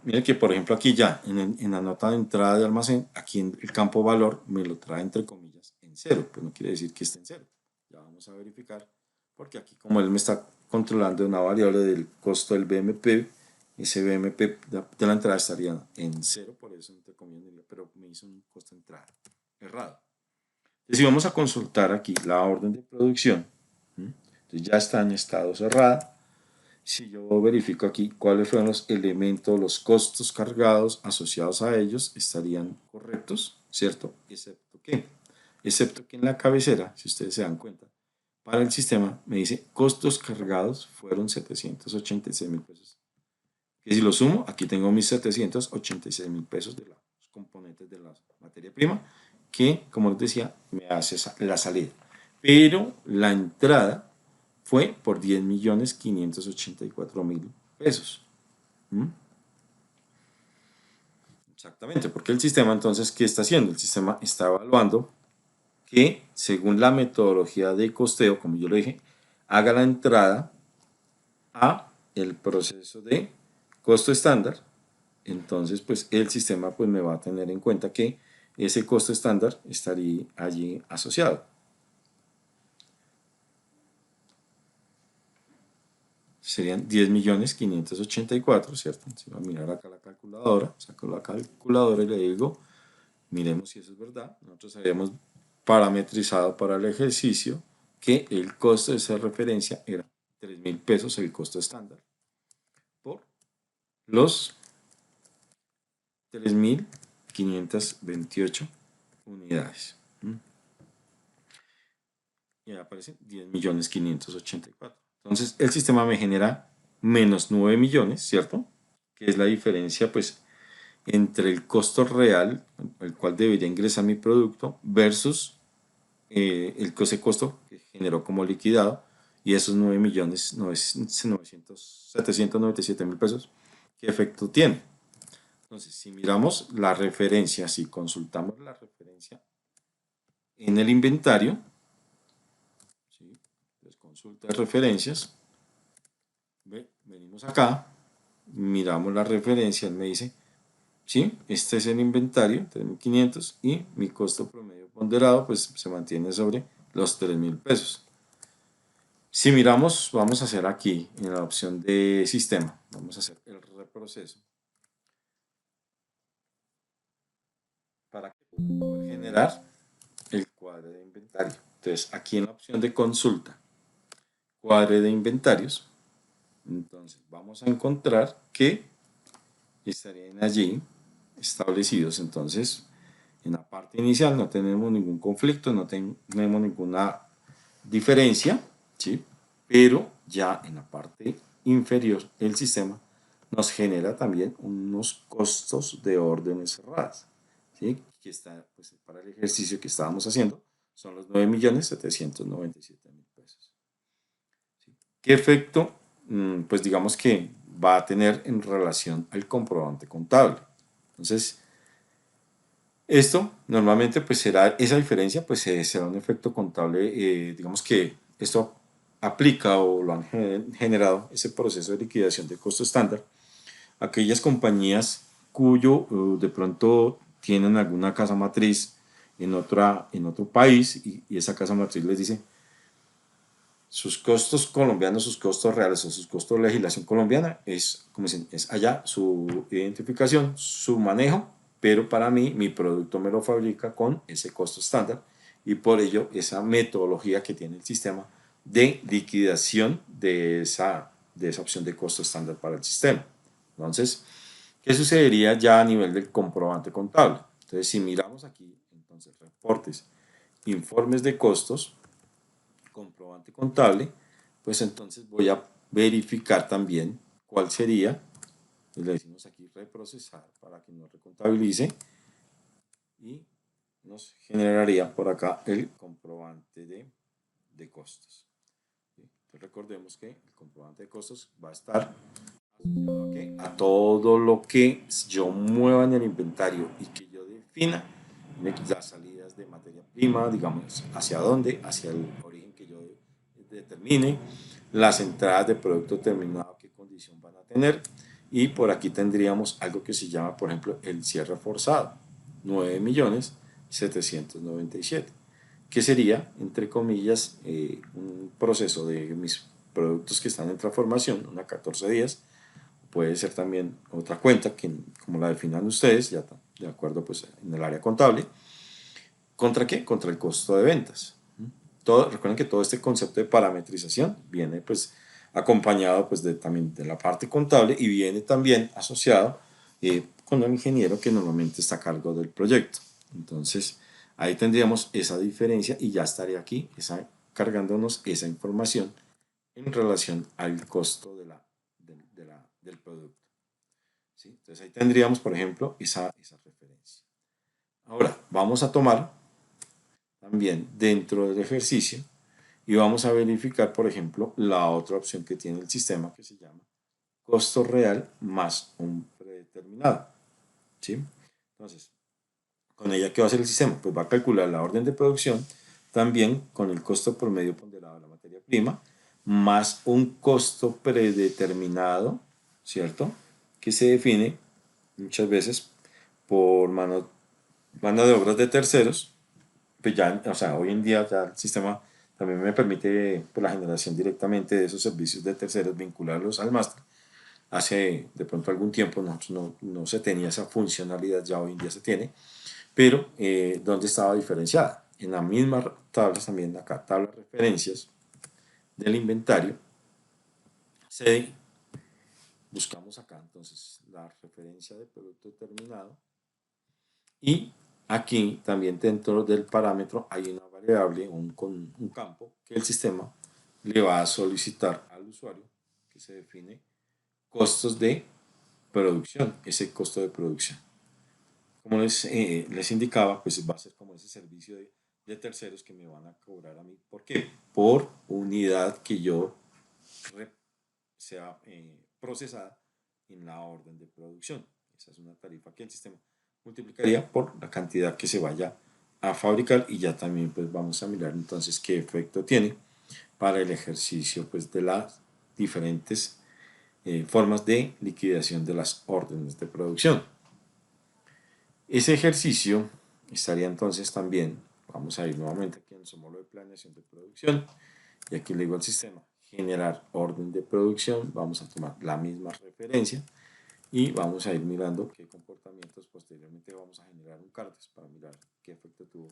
Speaker 1: Mire que por ejemplo aquí ya en la nota de entrada de almacén, aquí en el campo valor me lo trae entre comillas en cero, pues no quiere decir que esté en cero. Ya vamos a verificar, porque aquí como él me está controlando una variable del costo del BMP, ese BMP de la entrada estaría en cero, por eso entre comillas, pero me hizo un costo de entrada errado. Entonces si vamos a consultar aquí la orden de producción, entonces ya está en estado cerrada. Si yo verifico aquí cuáles fueron los elementos, los costos cargados asociados a ellos, estarían correctos, ¿cierto? Excepto que en la cabecera, si ustedes se dan cuenta, para el sistema me dice costos cargados fueron 786.000 pesos. Que si lo sumo, aquí tengo mis 786.000 pesos de los componentes de la materia prima, que como les decía, me hace la salida. Pero la entrada fue por 10.584.000 pesos. ¿Mm? Exactamente, porque el sistema entonces, ¿qué está haciendo? El sistema está evaluando que según la metodología de costeo, como yo lo dije, haga la entrada a el proceso de costo estándar. Entonces, pues el sistema pues me va a tener en cuenta que ese costo estándar estaría allí asociado. Serían 10.584.000, ¿cierto? Si va a mirar acá la calculadora, saco la calculadora y le digo, miremos si eso es verdad. Nosotros habíamos parametrizado para el ejercicio que el costo de esa referencia era 3.000 pesos, el costo estándar, por los 3.528 unidades. Y ahí aparecen 10.584.000. Entonces el sistema me genera menos 9 millones, ¿cierto? Que es la diferencia, pues, entre el costo real, el cual debería ingresar mi producto, versus ese costo que generó como liquidado, y esos 9.797.000 pesos, ¿qué efecto tiene? Entonces, si miramos la referencia, si consultamos la referencia en el inventario, ¿sí? Entonces, consulta de referencias, venimos acá, miramos la referencia, él me dice, ¿sí? Este es el inventario, 3.500, y mi costo promedio ponderado pues se mantiene sobre los 3.000 pesos. Si miramos, vamos a hacer aquí en la opción de sistema, vamos a hacer el reproceso para poder generar el cuadro de inventario. Entonces aquí en la opción de consulta, cuadro de inventarios, entonces vamos a encontrar que estarían allí establecidos. Entonces en la parte inicial no tenemos ningún conflicto, no tenemos ninguna diferencia, ¿sí? Pero ya en la parte inferior el sistema nos genera también unos costos de órdenes cerradas, ¿sí? Que está pues, para el ejercicio que estábamos haciendo, son los 9.797.000 pesos. ¿Sí? ¿Qué efecto? Pues digamos que va a tener en relación al comprobante contable. Entonces, esto normalmente pues será esa diferencia, pues será un efecto contable, digamos que esto aplica o lo han generado ese proceso de liquidación de costo estándar aquellas compañías cuyo de pronto tienen alguna casa matriz en otro país y esa casa matriz les dice sus costos colombianos, sus costos reales o sus costos de legislación colombiana es, como dicen, es allá su identificación, su manejo, pero para mí mi producto me lo fabrica con ese costo estándar y por ello esa metodología que tiene el sistema de liquidación de esa opción de costo estándar para el sistema. Entonces, ¿qué sucedería ya a nivel del comprobante contable? Entonces, si miramos aquí, Entonces, reportes, informes de costos, comprobante contable, pues entonces voy a verificar también cuál sería, le decimos aquí reprocesar para que nos recontabilice y nos generaría por acá el comprobante de costos. Entonces recordemos que el comprobante de costos va a estar asociado a, ¿qué? A todo lo que yo mueva en el inventario y que yo defina las salidas de materia prima, digamos, hacia dónde, hacia el origen que yo determine, las entradas de producto terminado, qué condición van a tener, y por aquí tendríamos algo que se llama, por ejemplo, el cierre forzado, 9.797.000, que sería, entre comillas, un proceso de mis productos que están en transformación, una 14 días, puede ser también otra cuenta, que como la definan ustedes, ya de acuerdo pues en el área contable. ¿Contra qué? Contra el costo de ventas. Recuerden que todo este concepto de parametrización viene pues acompañado pues también de la parte contable y viene también asociado con el ingeniero que normalmente está a cargo del proyecto. Entonces ahí tendríamos esa diferencia y ya estaría aquí cargándonos esa información en relación al costo del producto. ¿Sí? Entonces ahí tendríamos, por ejemplo, esa referencia. Ahora, vamos a tomar también dentro del ejercicio y vamos a verificar, por ejemplo, la otra opción que tiene el sistema que se llama costo real más un predeterminado. ¿Sí? Entonces, con ella, ¿qué va a hacer el sistema? Pues va a calcular la orden de producción también con el costo promedio ponderado de la materia prima más un costo predeterminado, ¿cierto? Que se define muchas veces por mano de obras de terceros, pues ya, o sea, hoy en día ya el sistema también me permite por la generación directamente de esos servicios de terceros vincularlos al máster. Hace de pronto algún tiempo no se tenía esa funcionalidad, ya hoy en día se tiene, pero ¿dónde estaba diferenciada? En la misma tabla también, acá, tablas referencias del inventario, buscamos acá entonces la referencia de producto terminado y aquí también dentro del parámetro hay una variable, un campo que el sistema le va a solicitar al usuario que se define costos de producción, ese costo de producción. Como les indicaba, pues va a ser como ese servicio de terceros que me van a cobrar a mí. ¿Por qué? Por unidad que yo sea procesada en la orden de producción. Esa es una tarifa que el sistema multiplicaría por la cantidad que se vaya a fabricar y ya también pues vamos a mirar entonces qué efecto tiene para el ejercicio pues de las diferentes formas de liquidación de las órdenes de producción. Ese ejercicio estaría entonces también, vamos a ir nuevamente aquí en el módulo de planeación de producción y aquí le digo al sistema generar orden de producción, vamos a tomar la misma referencia y vamos a ir mirando qué comportamientos posteriormente vamos a generar un CARTES para mirar qué efecto tuvo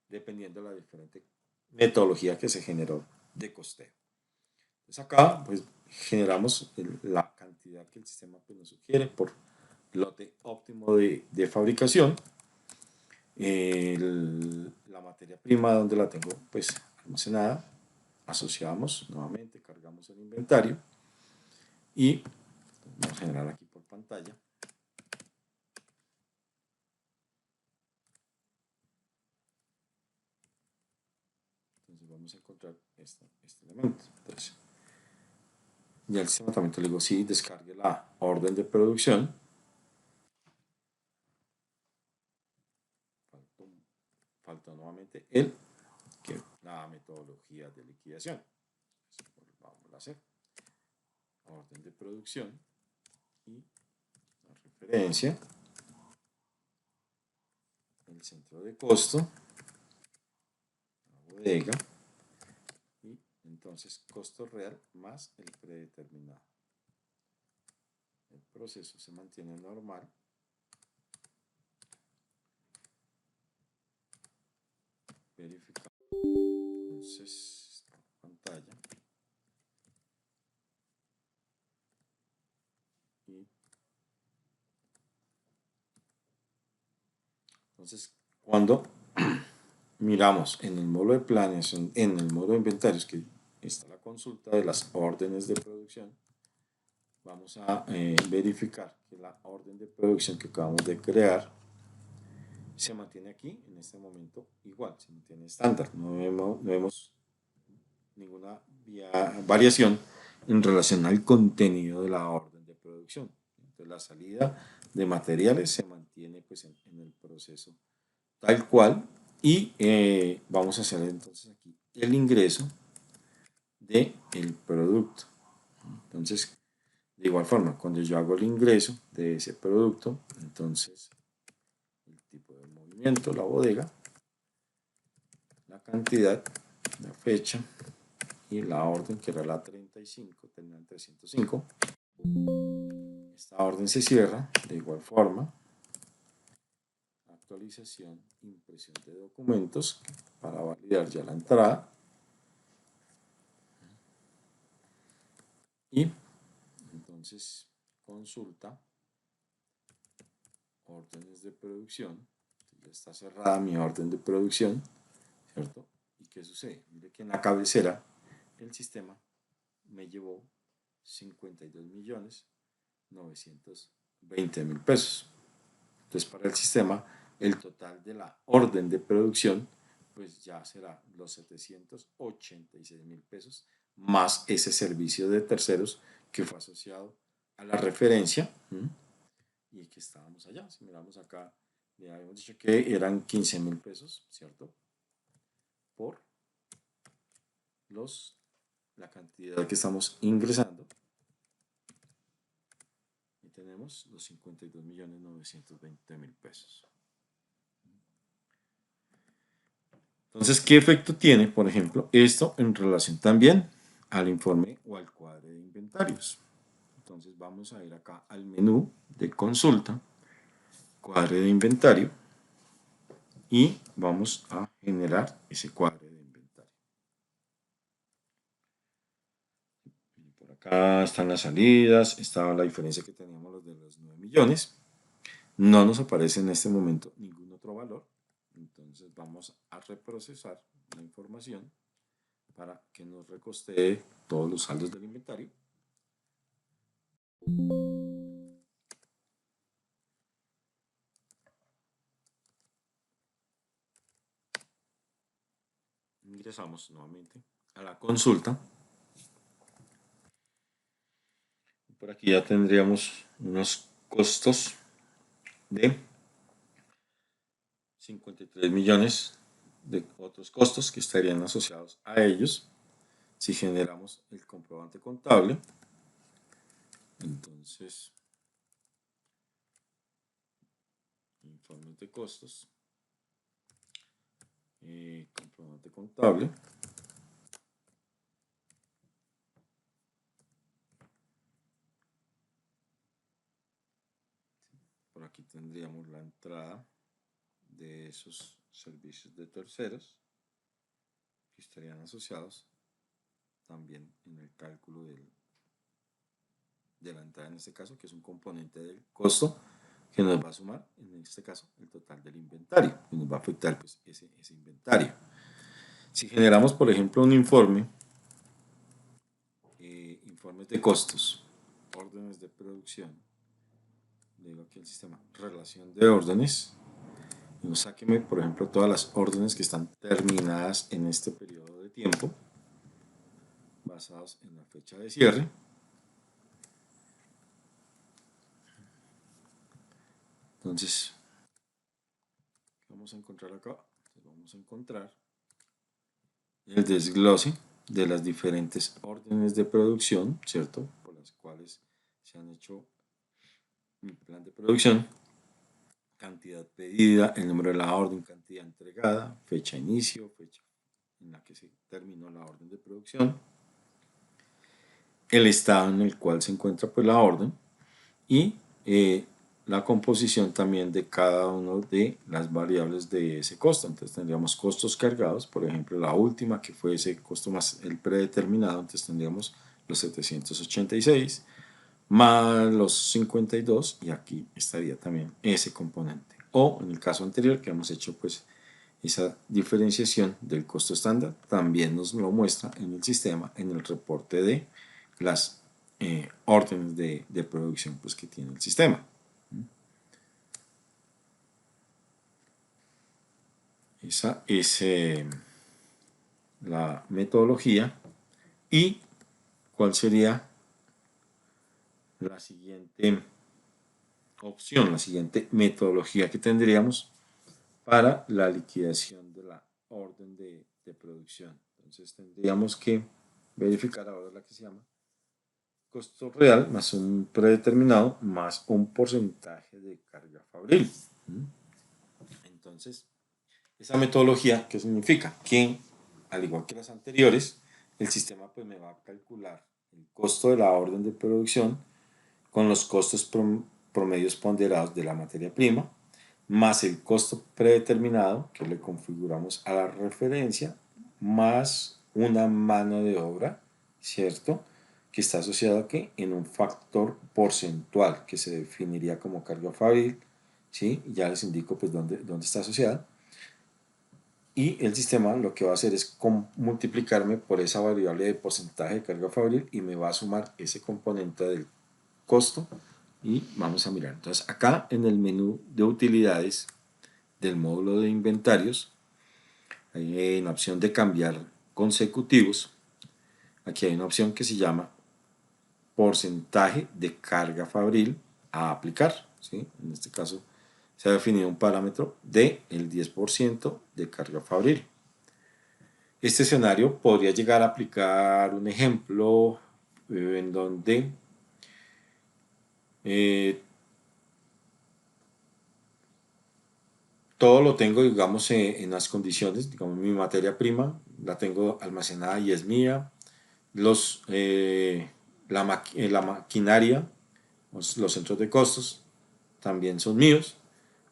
Speaker 1: dependiendo de la diferente metodología que se generó de costeo. Entonces acá pues generamos la cantidad que el sistema pues, nos sugiere por lote óptimo de fabricación, la materia prima donde la tengo pues almacenada, asociamos nuevamente, cargamos el inventario y vamos a generar aquí por pantalla. Entonces vamos a encontrar este elemento. Entonces, ya el sistema también te digo, sí, descargue la orden de producción. Falta nuevamente la metodología de liquidación. Vamos a hacer orden de producción y la referencia, el centro de costo, la bodega y entonces costo real más el predeterminado. El proceso se mantiene normal. Verificar entonces pantalla y entonces cuando miramos en el módulo de planeación, en el módulo de inventarios, que está la consulta de las órdenes de producción, vamos a verificar que la orden de producción que acabamos de crear se mantiene aquí, en este momento, igual, se mantiene estándar. No vemos ninguna variación en relación al contenido de la orden de producción. Entonces, la salida de materiales se mantiene pues, en el proceso tal cual y vamos a hacer entonces aquí el ingreso del producto. Entonces, de igual forma, cuando yo hago el ingreso de ese producto, entonces el tipo de movimiento, la bodega, la cantidad, la fecha y la orden que era la 35, terminal 305. Esta orden se cierra de igual forma. Actualización, impresión de documentos para validar ya la entrada. Y entonces consulta órdenes de producción. Ya está cerrada mi orden de producción, ¿cierto? ¿Y qué sucede? Mire que en la cabecera el sistema me llevó 52.920.000 pesos. Entonces, para el sistema, el total de la orden de producción, pues ya será los 786.000 pesos, más ese servicio de terceros que fue asociado a la referencia y que estábamos allá. Si miramos acá, ya habíamos dicho que eran 15.000 pesos, ¿cierto? Por la cantidad que estamos ingresando. Y tenemos los 52.920.000 pesos. Entonces, ¿qué efecto tiene, por ejemplo, esto en relación también al informe o al cuadro de inventarios? Entonces, vamos a ir acá al menú de consulta, cuadro de inventario, y vamos a generar ese cuadro de inventario. Por acá están las salidas, estaba la diferencia que teníamos los de los 9 millones. No nos aparece en este momento ningún otro valor. Entonces vamos a reprocesar la información para que nos recostee todos los saldos del inventario. Ingresamos nuevamente a la consulta. Por aquí ya tendríamos unos costos de 53 millones de otros costos que estarían asociados a ellos. Si generamos el comprobante contable, entonces informes de costos, comprobante contable, por aquí tendríamos la entrada de esos servicios de terceros que estarían asociados también en el cálculo de la entrada en este caso, que es un componente del costo que nos va a sumar, en este caso, el total del inventario, que nos va a afectar pues, ese inventario. Si generamos, por ejemplo, un informes de costos, órdenes de producción, le digo aquí al sistema, relación de órdenes, y sáqueme, por ejemplo, todas las órdenes que están terminadas en este periodo de tiempo, basados en la fecha de cierre. Entonces, ¿qué vamos a encontrar acá? Vamos a encontrar el desglose de las diferentes órdenes de producción, ¿cierto? Por las cuales se han hecho el plan de producción, cantidad pedida, el número de la orden, cantidad entregada, fecha de inicio, fecha en la que se terminó la orden de producción, el estado en el cual se encuentra pues la orden y la composición también de cada una de las variables de ese costo. Entonces tendríamos costos cargados, por ejemplo la última que fue ese costo más el predeterminado, entonces tendríamos los 786 más los 52 y aquí estaría también ese componente. O en el caso anterior que hemos hecho pues Esa diferenciación del costo estándar también nos lo muestra en el sistema, en el reporte de las órdenes de producción pues, que tiene el sistema. Esa es la metodología. ¿Y cuál sería la siguiente opción, la siguiente metodología que tendríamos para la liquidación de la orden de producción? Entonces tendríamos que verificar ahora la que se llama costo real más un predeterminado más un porcentaje de carga fabril. Entonces, esa metodología, ¿qué significa? Que, al igual que las anteriores, el sistema pues me va a calcular el costo de la orden de producción con los costos promedios ponderados de la materia prima, más el costo predeterminado que le configuramos a la referencia, más una mano de obra, ¿cierto? Que está asociado aquí en un factor porcentual que se definiría como carga fabril, ¿sí? Ya les indico pues dónde está asociada. Y el sistema lo que va a hacer es multiplicarme por esa variable de porcentaje de carga fabril y me va a sumar ese componente del costo y vamos a mirar. Entonces acá en el menú de utilidades del módulo de inventarios hay una opción de cambiar consecutivos. Aquí hay una opción que se llama porcentaje de carga fabril a aplicar, ¿sí? En este caso se ha definido un parámetro de el 10% de carga fabril. Este escenario podría llegar a aplicar un ejemplo en donde todo lo tengo, digamos, en las condiciones, digamos, mi materia prima la tengo almacenada y es mía, la maquinaria, los centros de costos también son míos,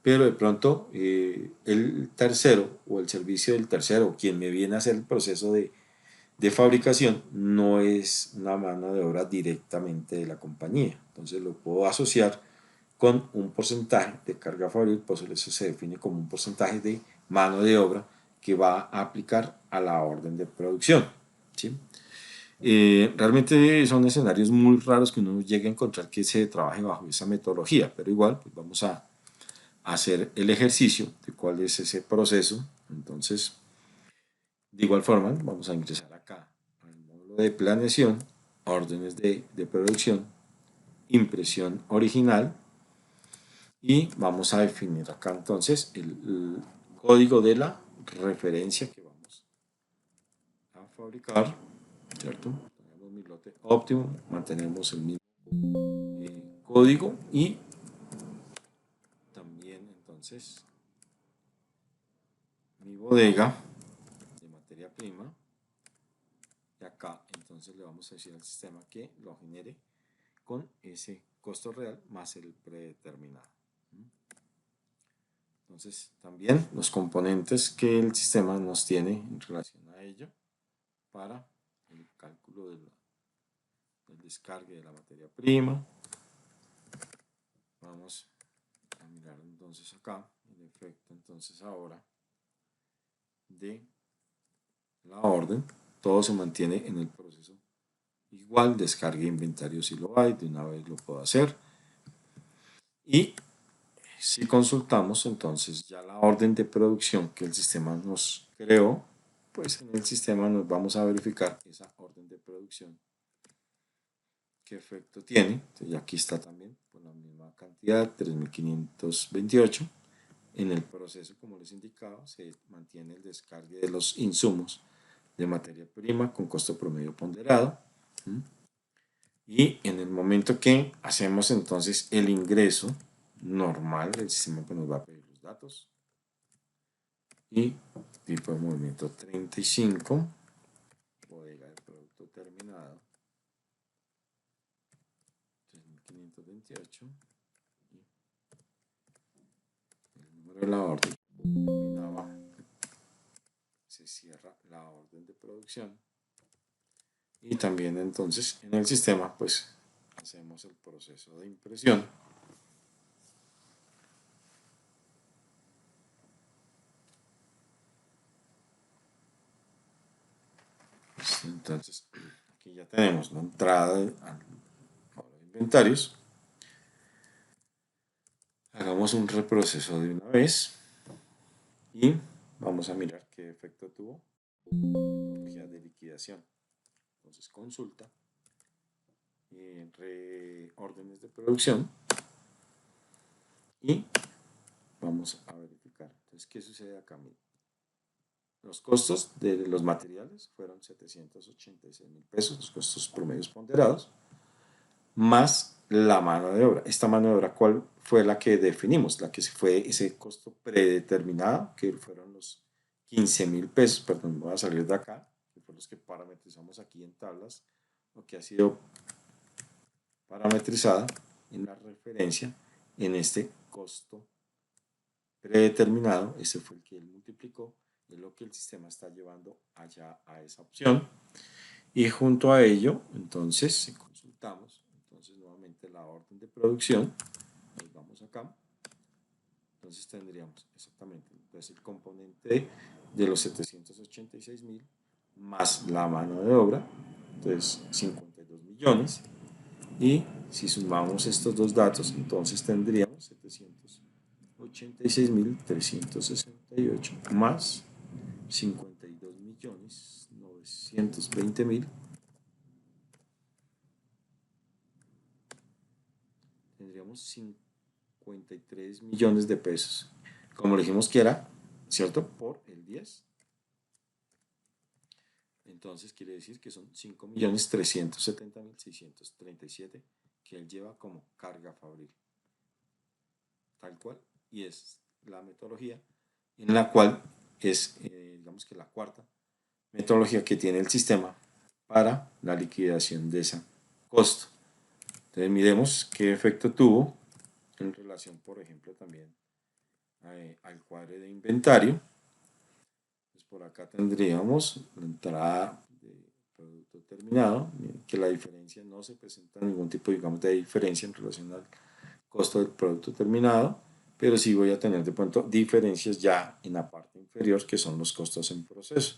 Speaker 1: pero de pronto el tercero o el servicio del tercero, quien me viene a hacer el proceso de fabricación, no es una mano de obra directamente de la compañía. Entonces lo puedo asociar con un porcentaje de carga fabril, pues eso se define como un porcentaje de mano de obra que va a aplicar a la orden de producción, ¿sí? Realmente son escenarios muy raros que uno llegue a encontrar que se trabaje bajo esa metodología, pero igual pues vamos a hacer el ejercicio de cuál es ese proceso. Entonces, de igual forma, vamos a ingresar acá al módulo de planeación, órdenes de producción, impresión original, y vamos a definir acá entonces el código de la referencia que vamos a fabricar, ¿cierto? Tenemos mi lote óptimo, mantenemos el mismo código y también entonces mi bodega de materia prima, y acá entonces le vamos a decir al sistema que lo genere con ese costo real más el predeterminado. Entonces también los componentes que el sistema nos tiene en relación a ello para el cálculo del descargue de la materia prima. Vamos a mirar entonces acá el efecto entonces ahora de la orden. Todo se mantiene en el proceso igual, descargue de inventario si lo hay, de una vez lo puedo hacer. Y si consultamos entonces ya la orden de producción que el sistema nos creó, pues en el sistema nos vamos a verificar esa orden de producción, qué efecto tiene. Entonces, y aquí está también con la misma cantidad, 3.528. En el proceso, como les indicaba, se mantiene el descargue de los insumos de materia prima con costo promedio ponderado. Y en el momento que hacemos entonces el ingreso normal, el sistema pues nos va a pedir los datos. Y tipo de movimiento 35, bodega de producto terminado, 3.528. Y el número de la orden terminaba, se cierra la orden de producción. Y también entonces en el sistema pues hacemos el proceso de impresión. ¿sí? Entonces, aquí ya tenemos la entrada al cuadro de inventarios. Hagamos un reproceso de una vez y vamos a mirar qué efecto tuvo la metodología de liquidación. Entonces, consulta, órdenes de producción y vamos a verificar. Entonces, ¿qué sucede acá? Los costos de los materiales fueron 786.000 pesos, los costos promedios ponderados, más la mano de obra. Esta mano de obra, ¿cuál fue la que definimos? La que fue ese costo predeterminado, que fueron los 15.000 pesos, perdón, voy a salir de acá, que fueron los que parametrizamos aquí en tablas, lo que ha sido parametrizada en la referencia en este costo predeterminado. Ese fue el que él multiplicó, es lo que el sistema está llevando allá a esa opción. Y junto a ello, entonces, consultamos, entonces nuevamente la orden de producción, nos vamos acá, entonces tendríamos exactamente, entonces el componente de los 786.000 más la mano de obra, entonces 52 millones, y si sumamos estos dos datos, entonces tendríamos 786.368 más 52.920.000, tendríamos 53 millones de pesos. Como le dijimos que era, ¿cierto? Por el 10. Entonces quiere decir que son 5.370.637 que él lleva como carga fabril. Tal cual. Y es la metodología en la cual es, digamos que la cuarta metodología que tiene el sistema para la liquidación de ese costo. Entonces miremos qué efecto tuvo en relación, por ejemplo, también al cuadro de inventario. Pues por acá tendríamos la entrada de producto terminado, que la diferencia no se presenta ningún tipo, digamos, de diferencia en relación al costo del producto terminado, pero sí voy a tener de pronto diferencias ya en la parte inferior, que son los costos en proceso.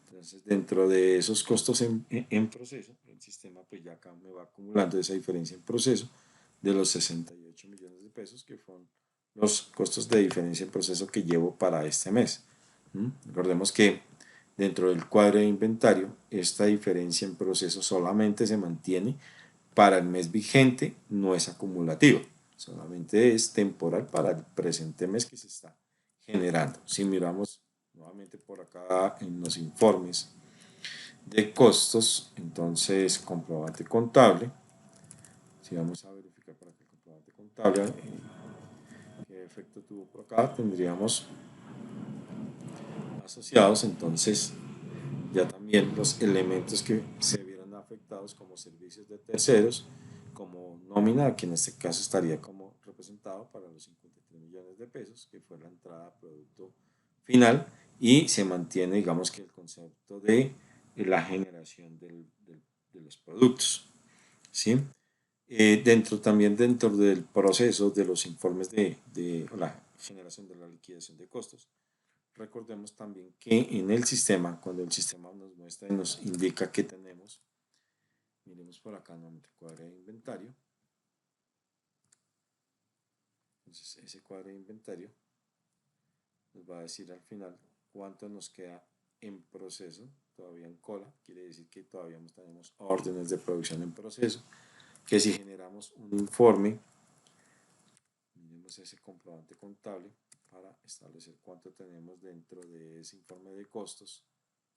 Speaker 1: Entonces, dentro de esos costos en proceso, el sistema pues ya acá me va acumulando esa diferencia en proceso de los 68 millones de pesos, que fueron los costos de diferencia en proceso que llevo para este mes. Recordemos que dentro del cuadro de inventario, esta diferencia en proceso solamente se mantiene para el mes vigente, no es acumulativo, solamente es temporal para el presente mes que se está generando. Si miramos nuevamente por acá en los informes de costos, entonces comprobante contable, si vamos a verificar para que el comprobante contable, qué efecto tuvo por acá, tendríamos asociados, entonces ya también los elementos que se vieron afectados como servicios de terceros, como nómina, que en este caso estaría como representado para los 53 millones de pesos, que fue la entrada a producto final, y se mantiene, digamos que el concepto de la generación de los productos, ¿sí? Dentro del proceso de los informes de la generación de la liquidación de costos, recordemos también que en el sistema, cuando el sistema nos muestra y nos indica que tenemos, miremos por acá nuevamente, cuadro de inventario. Entonces ese cuadro de inventario nos va a decir al final cuánto nos queda en proceso, todavía en cola, quiere decir que todavía no tenemos órdenes de producción en proceso, que si generamos un informe, miremos ese comprobante contable para establecer cuánto tenemos dentro de ese informe de costos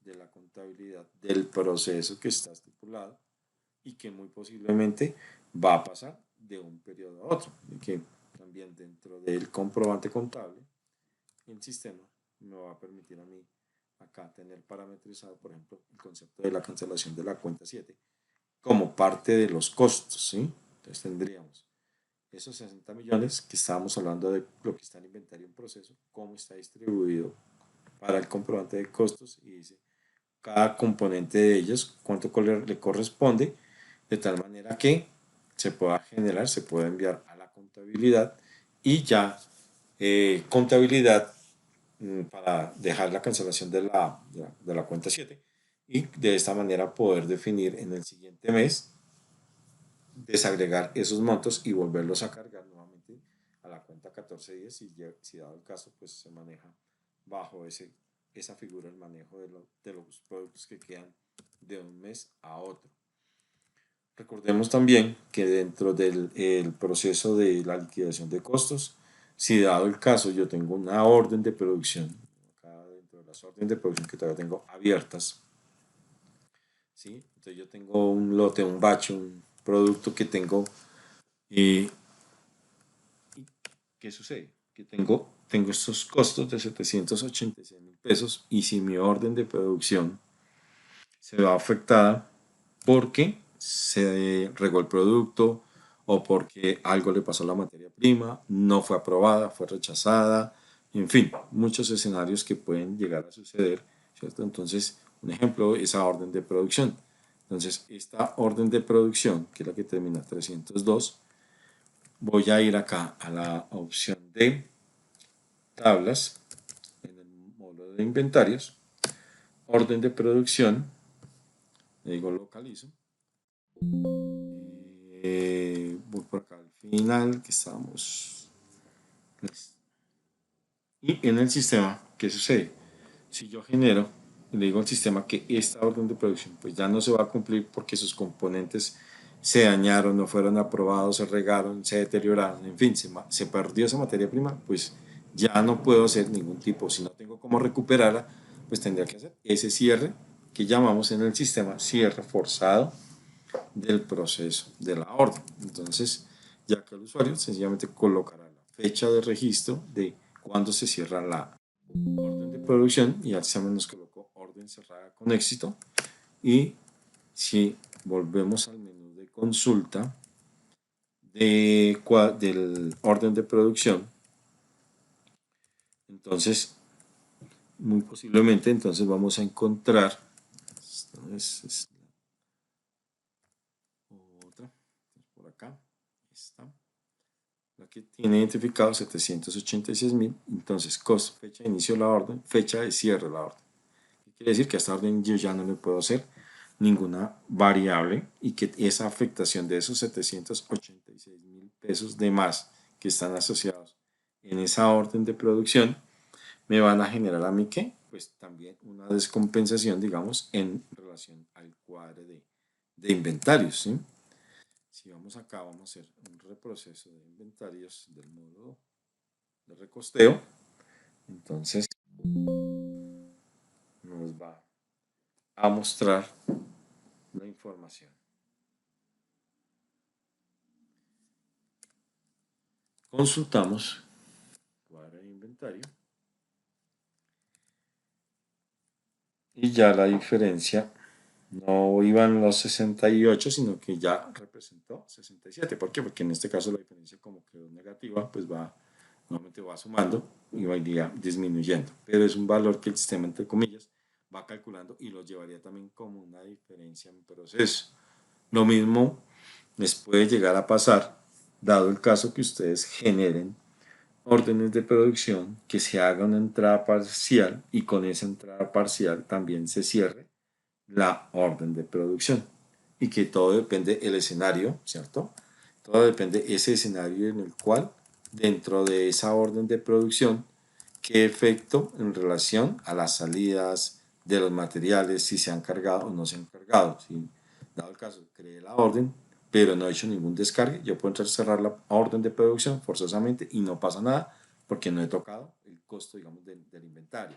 Speaker 1: de la contabilidad del proceso que está estipulado y que muy posiblemente va a pasar de un periodo a otro, y que también dentro del comprobante contable el sistema me va a permitir a mí acá tener parametrizado, por ejemplo, el concepto de la cancelación de la cuenta 7 como parte de los costos, ¿sí? Entonces tendríamos esos 60 millones que estábamos hablando de lo que está en inventario en proceso, cómo está distribuido para el comprobante de costos, y dice cada componente de ellos cuánto le corresponde, de tal manera que se pueda generar, se pueda enviar a la contabilidad, y ya contabilidad para dejar la cancelación de la cuenta 7 y de esta manera poder definir en el siguiente mes, desagregar esos montos y volverlos a cargar nuevamente a la cuenta 1410 si dado el caso pues se maneja bajo esa figura el manejo de los productos que quedan de un mes a otro. Recordemos también que dentro del proceso de la liquidación de costos, si dado el caso yo tengo una orden de producción, acá dentro de las órdenes de producción que todavía tengo abiertas, ¿sí? Entonces yo tengo un lote, un batch, un producto que tengo, eh, ¿qué sucede? Que tengo estos costos de 786 mil pesos y si mi orden de producción se ve afectada porque se regó el producto o porque algo le pasó a la materia prima, no fue aprobada, fue rechazada, en fin, muchos escenarios que pueden llegar a suceder, ¿cierto? Entonces, un ejemplo, esa orden de producción. Entonces, esta orden de producción, que es la que termina 302, voy a ir acá a la opción de tablas, en el módulo de inventarios, orden de producción, le digo localizo, voy por acá al final que estamos. Y en el sistema, ¿qué sucede? Si yo genero, le digo al sistema que esta orden de producción pues ya no se va a cumplir porque sus componentes se dañaron, no fueron aprobados, se regaron, se deterioraron, en fin, se perdió esa materia prima, pues ya no puedo hacer ningún tipo, si no tengo cómo recuperarla, pues tendría que hacer ese cierre que llamamos en el sistema cierre forzado del proceso de la orden. Entonces, ya que el usuario sencillamente colocará la fecha de registro de cuando se cierra la orden de producción y al sistema nos colocó orden cerrada con éxito. Y si volvemos al menú de consulta del orden de producción, entonces muy posiblemente entonces vamos a encontrar es otra por acá está la que tiene identificado 786.000, entonces costo, fecha de inicio de la orden, fecha de cierre de la orden. ¿Qué quiere decir? Que a esta orden yo ya no le puedo hacer ninguna variable y que esa afectación de esos 786.000 pesos de más que están asociados en esa orden de producción me van a generar a mí que pues también una descompensación digamos en relación al cuadro de inventarios, ¿sí? Si vamos acá, vamos a hacer un reproceso de inventarios del módulo de recosteo. Entonces nos va a mostrar la información. Consultamos cuadro de inventario y ya la diferencia no iban los 68, sino que ya representó 67. ¿Por qué? Porque en este caso la diferencia como quedó negativa, pues va, nuevamente va sumando y va disminuyendo. Pero es un valor que el sistema, entre comillas, va calculando y lo llevaría también como una diferencia en proceso. Lo mismo les puede llegar a pasar, dado el caso que ustedes generen órdenes de producción, que se haga una entrada parcial y con esa entrada parcial también se cierre la orden de producción y que todo depende del escenario, ¿cierto? Todo depende de ese escenario en el cual dentro de esa orden de producción qué efecto en relación a las salidas de los materiales, si se han cargado o no se han cargado. Si dado el caso, creé la orden, pero no he hecho ningún descargue, yo puedo entrar a cerrar la orden de producción forzosamente y no pasa nada porque no he tocado el costo, digamos, del inventario.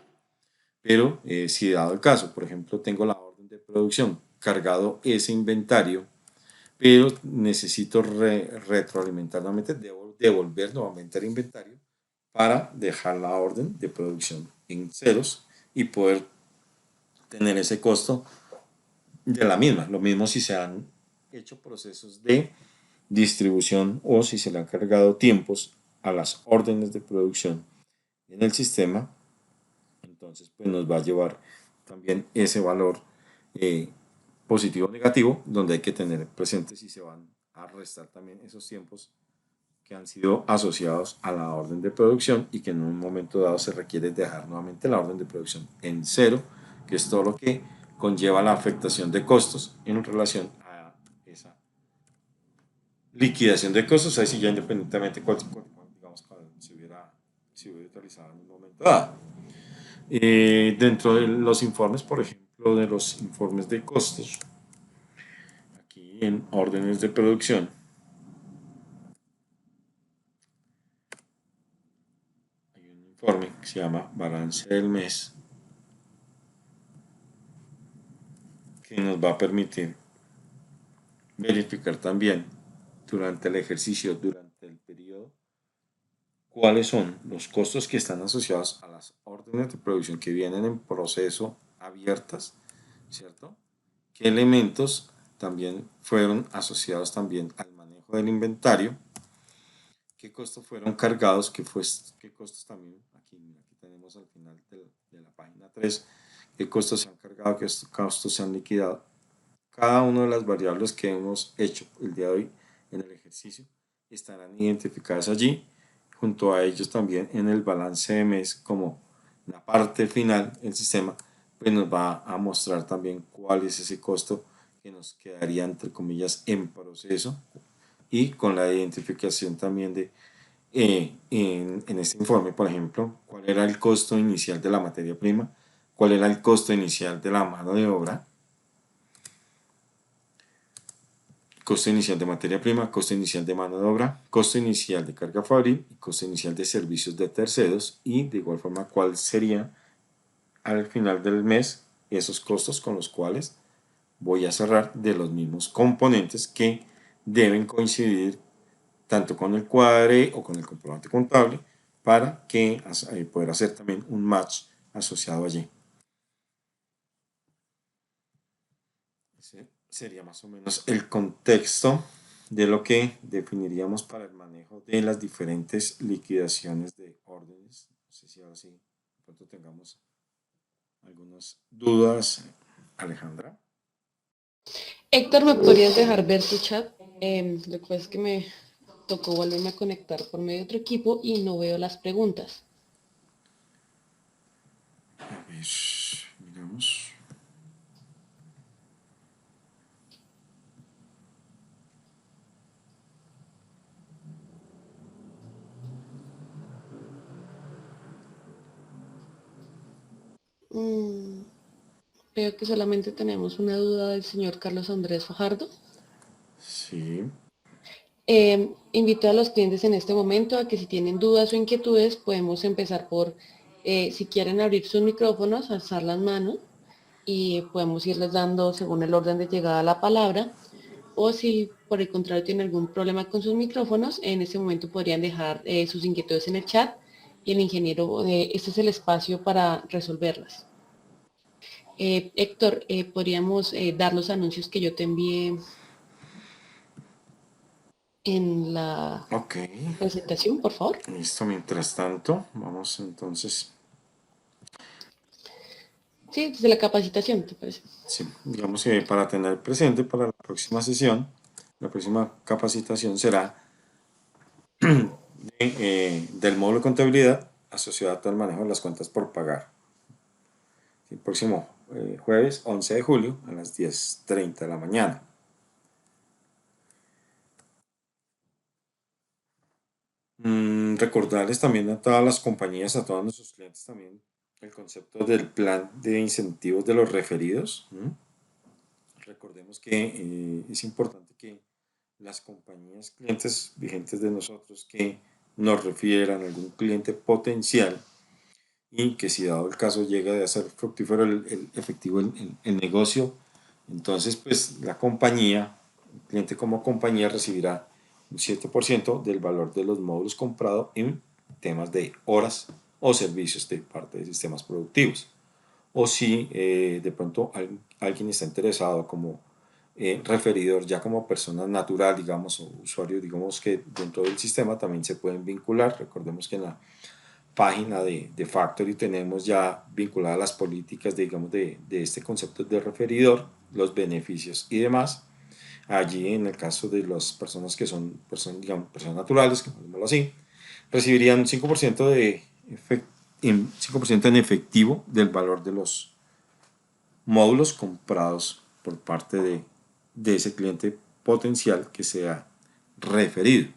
Speaker 1: Pero si dado el caso, por ejemplo, tengo la orden de producción cargado ese inventario, pero necesito retroalimentar nuevamente, debo devolver nuevamente el inventario para dejar la orden de producción en ceros y poder tener ese costo de la misma. Lo mismo si se han hecho procesos de distribución o si se le han cargado tiempos a las órdenes de producción en el sistema, entonces pues nos va a llevar también ese valor eh, positivo o negativo, donde hay que tener presente si se van a restar también esos tiempos que han sido asociados a la orden de producción y que en un momento dado se requiere dejar nuevamente la orden de producción en cero, que es todo lo que conlleva la afectación de costos en relación a esa liquidación de costos, ahí sí ya independientemente digamos, cuál se hubiera utilizado en un momento dado. Dentro de los informes, por ejemplo, de los informes de costos, aquí en órdenes de producción, hay un informe que se llama balance del mes, que nos va a permitir verificar también durante el ejercicio, durante el periodo, cuáles son los costos que están asociados a las órdenes de producción que vienen en proceso abiertas, ¿cierto? ¿Qué elementos también fueron asociados también al manejo del inventario? ¿Qué costos fueron cargados? ¿Qué costos también? Aquí tenemos al final de la página 3, qué costos se han cargado, qué costos se han liquidado. Cada una de las variables que hemos hecho el día de hoy en el ejercicio estarán identificadas allí, junto a ellos también en el balance de mes, como la parte final del sistema, pues nos va a mostrar también cuál es ese costo que nos quedaría, entre comillas, en proceso, y con la identificación también de, en este informe, por ejemplo, cuál era el costo inicial de la materia prima, cuál era el costo inicial de la mano de obra, costo inicial de materia prima, costo inicial de mano de obra, costo inicial de carga fabril y costo inicial de servicios de terceros, y de igual forma cuál sería al final del mes esos costos con los cuales voy a cerrar de los mismos componentes que deben coincidir tanto con el cuadre o con el comprobante contable para que poder hacer también un match asociado allí. Ese sería más o menos el contexto de lo que definiríamos para el manejo de las diferentes liquidaciones de órdenes. No sé si ahora sí de pronto tengamos algunas dudas, Alejandra.
Speaker 2: Héctor, ¿me podrías dejar ver tu chat? Lo que pasa es que me tocó volverme a conectar por medio de otro equipo y no veo las preguntas.
Speaker 1: A ver, miramos.
Speaker 2: Mm, Veo que solamente tenemos una duda del señor Carlos Andrés Fajardo.
Speaker 1: Sí.
Speaker 2: Invito a los clientes en este momento a que si tienen dudas o inquietudes podemos empezar por, si quieren abrir sus micrófonos, alzar las manos y podemos irles dando según el orden de llegada la palabra. O si por el contrario tienen algún problema con sus micrófonos, en este momento podrían dejar sus inquietudes en el chat y el ingeniero, este es el espacio para resolverlas. Héctor, podríamos dar los anuncios que yo te envié en la
Speaker 1: Ok.
Speaker 2: presentación, por favor.
Speaker 1: Listo, mientras tanto, vamos entonces.
Speaker 2: Sí, desde la capacitación, ¿te parece?
Speaker 1: Sí, digamos que para tener presente para la próxima sesión, la próxima capacitación será del módulo de contabilidad asociado al manejo de las cuentas por pagar. El próximo jueves 11 de julio a las 10:30 de la mañana. Recordarles también a todas las compañías, a todos nuestros clientes también, el concepto del plan de incentivos de los referidos. Recordemos que es importante que las compañías clientes vigentes de nosotros que nos refieran a algún cliente potencial, y que si dado el caso llega a ser fructífero el efectivo el negocio, entonces pues la compañía, el cliente como compañía recibirá un 7% del valor de los módulos comprados en temas de horas o servicios de parte de sistemas productivos. O si de pronto alguien está interesado como referidor, ya como persona natural, digamos, o usuario, digamos que dentro del sistema también se pueden vincular. Recordemos que en la página de Factory tenemos ya vinculadas las políticas, digamos, de este concepto de referidor, los beneficios y demás. Allí, en el caso de las personas que son personas, digamos, personas naturales, que llamémoslo así, recibirían un 5% en efectivo del valor de los módulos comprados por parte de ese cliente potencial que sea referido.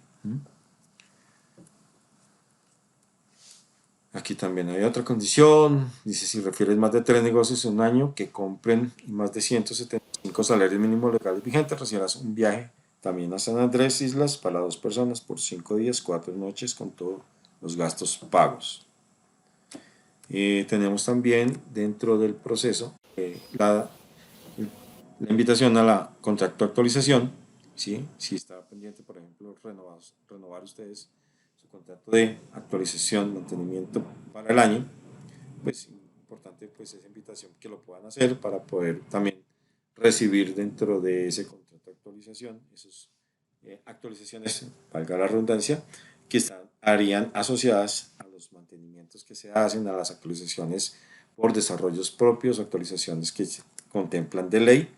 Speaker 1: Aquí también hay otra condición, dice si refieres más de 3 negocios en un año que compren más de 175 salarios mínimos legales vigentes, recibirás un viaje también a San Andrés Islas para 2 personas por 5 días, 4 noches con todos los gastos pagos. Tenemos también dentro del proceso la invitación a la contrato actualización, ¿sí? Si está pendiente, por ejemplo, renovar ustedes su contrato de actualización, mantenimiento para el año, pues importante pues esa invitación que lo puedan hacer para poder también recibir dentro de ese contrato de actualización esas actualizaciones, valga la redundancia, que harían asociadas a los mantenimientos que se hacen, a las actualizaciones por desarrollos propios, actualizaciones que se contemplan de ley.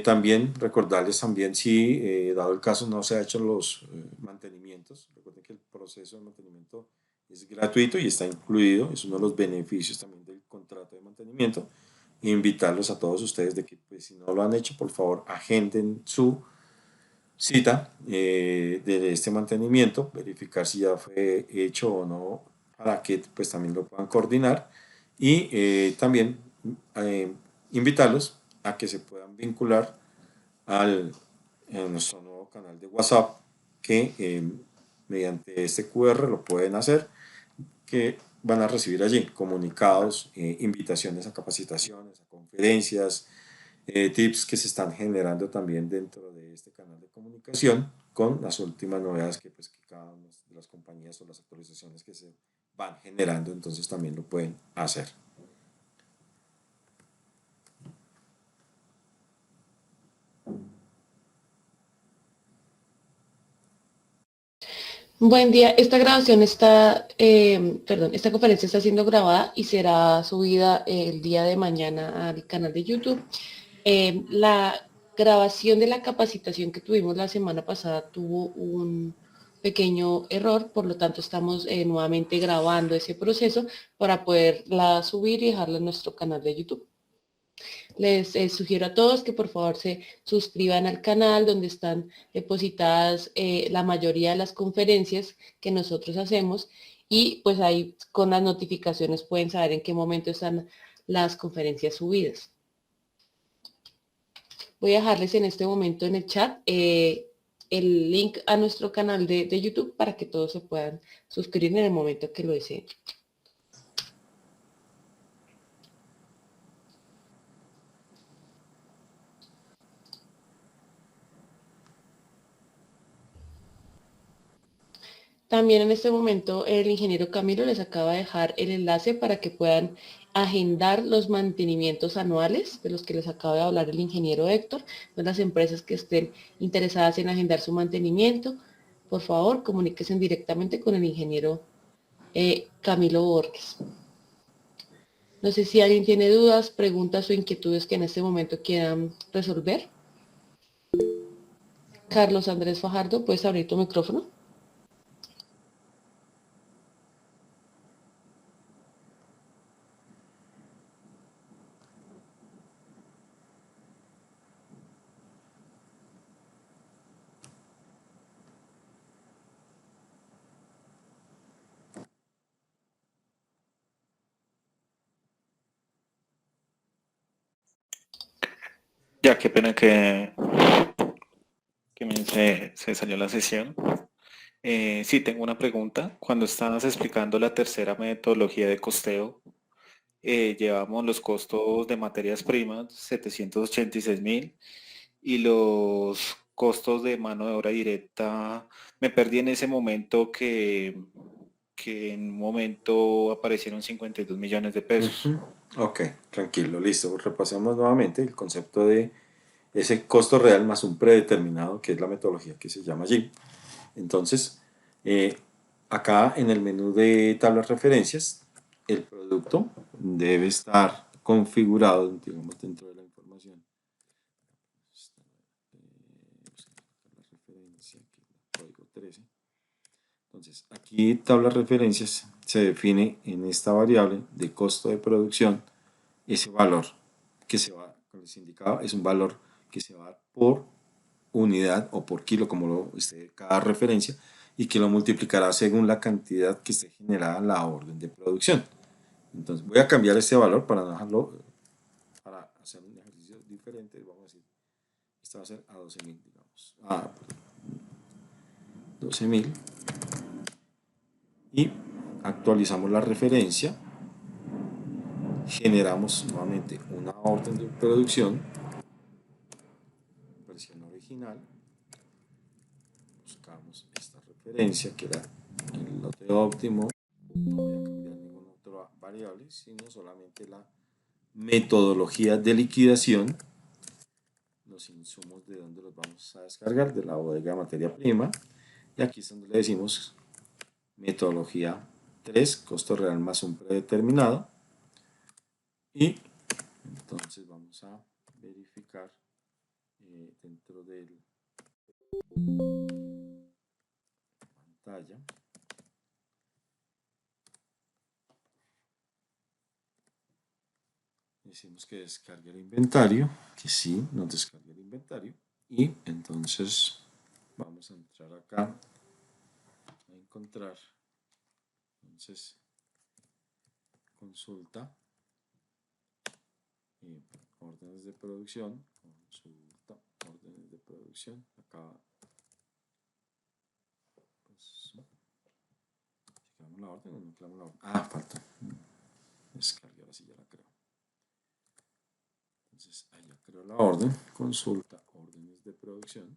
Speaker 1: También recordarles también si dado el caso no se ha hecho los mantenimientos, recuerden que el proceso de mantenimiento es gratuito y está incluido, es uno de los beneficios también del contrato de mantenimiento. E invitarlos a todos ustedes de que pues, si no lo han hecho, por favor agenden su cita de este mantenimiento, verificar si ya fue hecho o no, para que pues también lo puedan coordinar y también eh, invitarlos a que se puedan vincular en nuestro nuevo canal de WhatsApp que mediante este QR lo pueden hacer, que van a recibir allí comunicados, invitaciones a capacitaciones, a conferencias, tips que se están generando también dentro de este canal de comunicación con las últimas novedades que, pues, que cada una de las compañías o las actualizaciones que se van generando, entonces también lo pueden hacer.
Speaker 2: Buen día, esta grabación está, esta conferencia está siendo grabada y será subida el día de mañana al canal de YouTube. La grabación de la capacitación que tuvimos la semana pasada tuvo un pequeño error, por lo tanto estamos nuevamente grabando ese proceso para poderla subir y dejarla en nuestro canal de YouTube. Les sugiero a todos que por favor se suscriban al canal donde están depositadas la mayoría de las conferencias que nosotros hacemos y pues ahí con las notificaciones pueden saber en qué momento están las conferencias subidas. Voy a dejarles en este momento en el chat el link a nuestro canal de YouTube para que todos se puedan suscribir en el momento que lo deseen. También en este momento el ingeniero Camilo les acaba de dejar el enlace para que puedan agendar los mantenimientos anuales de los que les acaba de hablar el ingeniero Héctor. De las empresas que estén interesadas en agendar su mantenimiento, por favor, comuníquense directamente con el ingeniero Camilo Borges. No sé si alguien tiene dudas, preguntas o inquietudes que en este momento quieran resolver. Carlos Andrés Fajardo, ¿puedes abrir tu micrófono?
Speaker 3: Ya, qué pena se salió la sesión. Sí, tengo una pregunta. Cuando estabas explicando la tercera metodología de costeo, llevamos los costos de materias primas, 786.000, y los costos de mano de obra directa, me perdí en ese momento que en un momento aparecieron 52 millones de pesos.
Speaker 1: Ok, tranquilo, listo. Repasemos nuevamente el concepto de ese costo real más un predeterminado, que es la metodología que se llama allí. Entonces, acá en el menú de tablas referencias, el producto debe estar configurado, digamos, dentro de la información. La referencia, que es el código 13. Entonces, aquí tablas referencias se define en esta variable de costo de producción ese valor que se va, como les indicaba, es un valor que se va a dar por unidad o por kilo, como lo esté cada referencia, y que lo multiplicará según la cantidad que esté generada en la orden de producción. Entonces voy a cambiar este valor para no dejarlo, para hacer un ejercicio diferente. Vamos a decir, esto va a ser a 12.000, digamos. 12.000. Y actualizamos la referencia. Generamos nuevamente una orden de producción, versión original. Buscamos esta referencia que era el lote óptimo. No voy a cambiar ninguna otra variable, sino solamente la metodología de liquidación, los insumos de donde los vamos a descargar, de la bodega de materia prima, y aquí es donde le decimos metodología 3, costo real más un predeterminado, y entonces vamos a verificar dentro de pantalla. Decimos que descargue el inventario, que sí, nos descargue el inventario, y entonces vamos a entrar acá a encontrar, entonces, consulta, órdenes de producción, consulta, órdenes de producción, acá, pues, ¿creamos la orden o no creamos la orden? Falta, descargue, ahora sí ya la creo. Entonces, ahí ya creo la orden, consulta, órdenes de producción.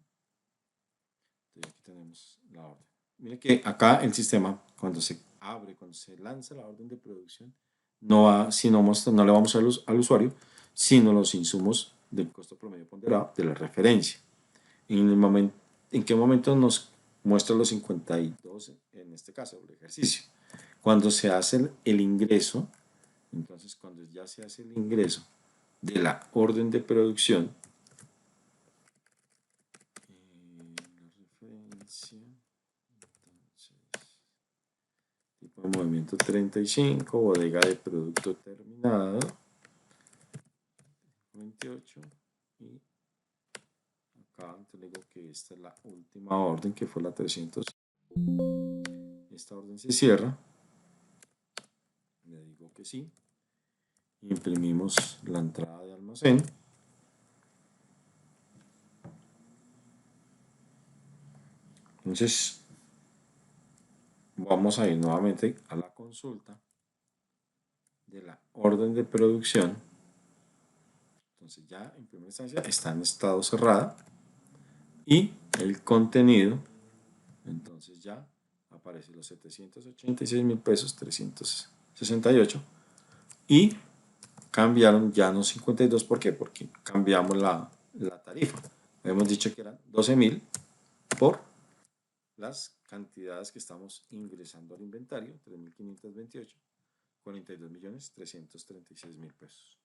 Speaker 1: Entonces, aquí tenemos la orden. Mire que acá el sistema, cuando se abre, cuando se lanza la orden de producción, no le vamos al usuario, sino los insumos del costo promedio ponderado de la referencia. ¿En qué momento nos muestra los 52 en este caso, el ejercicio? Cuando se hace el ingreso, entonces cuando ya se hace el ingreso de la orden de producción, la referencia, entonces, tipo de movimiento 35, bodega de producto terminado, 28, y acá te digo que esta es la última orden, que fue la 300. Esta orden se cierra, le digo que sí, imprimimos la entrada de almacén, entonces vamos a ir nuevamente a la consulta de la orden de producción. Entonces ya en primera instancia está en estado cerrada, y el contenido, entonces ya aparece los 786.000 pesos 368, y cambiaron ya no 52. ¿Por qué? Porque cambiamos la tarifa. Hemos dicho que eran 12.000 por las cantidades que estamos ingresando al inventario, 3.528, 42.336.000 pesos.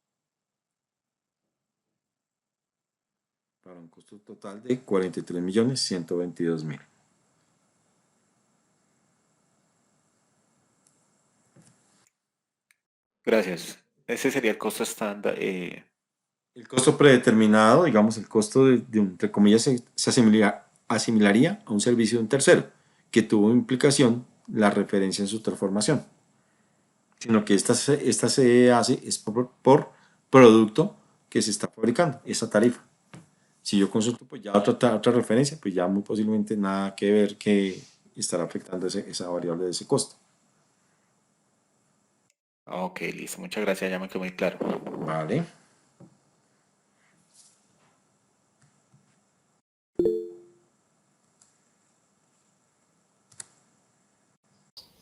Speaker 1: Para un costo total de 43.122.000.
Speaker 3: Gracias. Ese sería el costo estándar.
Speaker 1: El costo predeterminado, digamos, el costo entre comillas, se asimilaría a un servicio de un tercero, que tuvo implicación la referencia en su transformación. Sino que esta se hace es por producto que se está fabricando, esa tarifa. Si yo consulto pues ya otra referencia, pues ya muy posiblemente nada que ver, que estará afectando esa variable de ese costo.
Speaker 3: Ok, listo. Muchas gracias. Ya me quedó muy claro.
Speaker 1: Vale.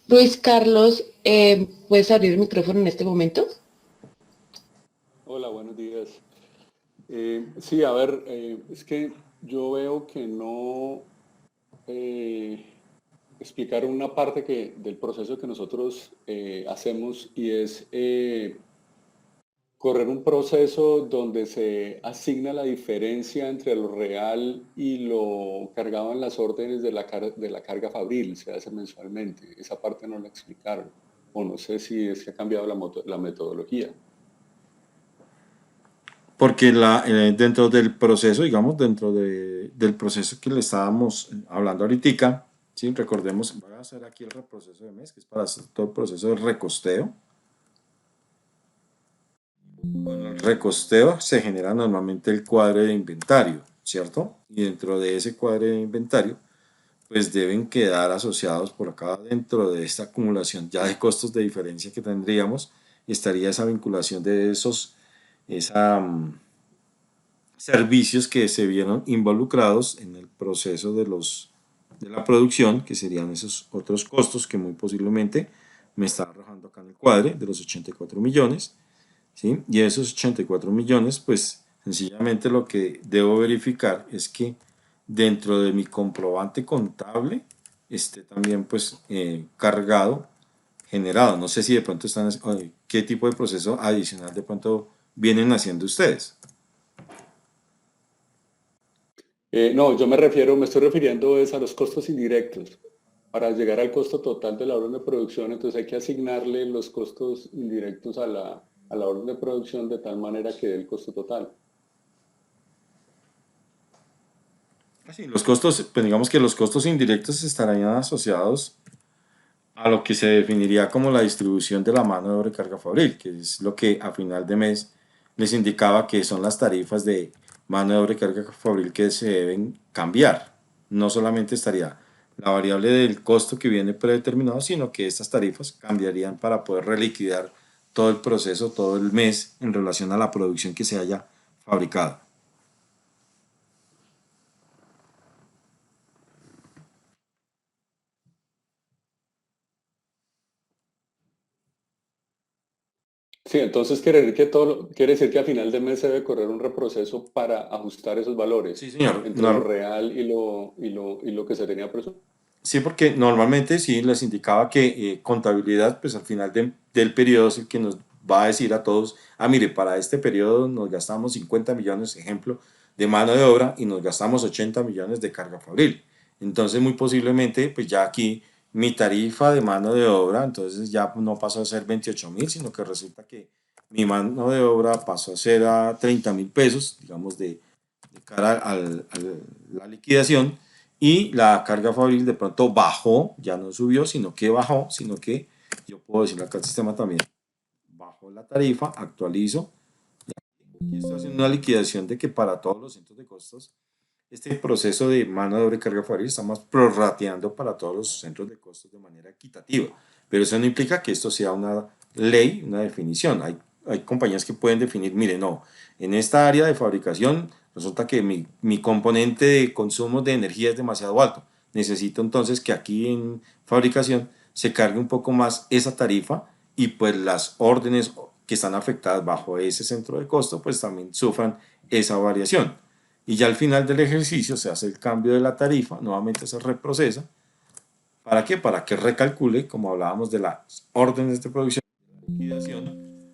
Speaker 2: Luis Carlos, ¿puedes abrir el micrófono en este momento?
Speaker 4: Hola, buenos días. Sí, a ver, es que yo veo que no explicaron una parte del proceso que nosotros hacemos, y es correr un proceso donde se asigna la diferencia entre lo real y lo cargado en las órdenes de la carga fabril. Se hace mensualmente. Esa parte no la explicaron. O no sé si es que ha cambiado la metodología.
Speaker 1: Porque dentro del proceso, digamos, del proceso que le estábamos hablando ahorita, ¿sí? Recordemos, voy a hacer aquí el reproceso de mes, que es para hacer todo el proceso de recosteo. Con el recosteo se genera normalmente el cuadro de inventario, ¿cierto? Y dentro de ese cuadro de inventario, pues deben quedar asociados por acá dentro de esta acumulación ya de costos de diferencia que tendríamos, estaría esa vinculación de esos servicios que se vieron involucrados en el proceso de la producción, que serían esos otros costos que muy posiblemente me está arrojando acá en el cuadre de los 84 millones, ¿sí? Y esos 84 millones, pues sencillamente lo que debo verificar es que dentro de mi comprobante contable esté también pues cargado, generado. No sé si de pronto están, qué tipo de proceso adicional de pronto vienen haciendo ustedes.
Speaker 4: No, me estoy refiriendo es a los costos indirectos. Para llegar al costo total de la orden de producción, entonces hay que asignarle los costos indirectos a la orden de producción de tal manera que dé el costo total.
Speaker 1: Sí, los costos, pues digamos que los costos indirectos estarían asociados a lo que se definiría como la distribución de la mano de obra y carga fabril, que es lo que a final de mes les indicaba que son las tarifas de mano de obra y carga fabril que se deben cambiar. No solamente estaría la variable del costo que viene predeterminado, sino que estas tarifas cambiarían para poder reliquidar todo el proceso, todo el mes en relación a la producción que se haya fabricado.
Speaker 4: Sí, entonces quiere decir que a final de mes se debe correr un reproceso para ajustar esos valores
Speaker 1: Sí, señor.
Speaker 4: entre lo real y lo que se tenía presupuestado.
Speaker 1: Sí, porque normalmente sí les indicaba que contabilidad, pues al final del periodo es el que nos va a decir a todos, mire, para este periodo nos gastamos 50 millones, ejemplo, de mano de obra y nos gastamos 80 millones de carga fabril. Entonces, muy posiblemente, pues ya aquí mi tarifa de mano de obra, entonces ya no pasó a ser 28.000, sino que resulta que mi mano de obra pasó a ser a 30.000 pesos, digamos, de cara a la liquidación y la carga fabril de pronto bajó, ya no subió, sino que bajó, sino que yo puedo decirle acá al sistema también, bajó la tarifa, actualizo, aquí estoy haciendo una liquidación de que para todos los centros de costos, este proceso de mano de obra y carga fabril estamos prorrateando para todos los centros de costos de manera equitativa, pero eso no implica que esto sea una ley, una definición. Hay compañías que pueden definir, mire, no, en esta área de fabricación resulta que mi componente de consumo de energía es demasiado alto. Necesito entonces que aquí en fabricación se cargue un poco más esa tarifa y pues las órdenes que están afectadas bajo ese centro de costo pues también sufran esa variación. Y ya al final del ejercicio se hace el cambio de la tarifa, nuevamente se reprocesa. ¿Para qué? Para que recalcule, como hablábamos de las órdenes de producción, liquidación,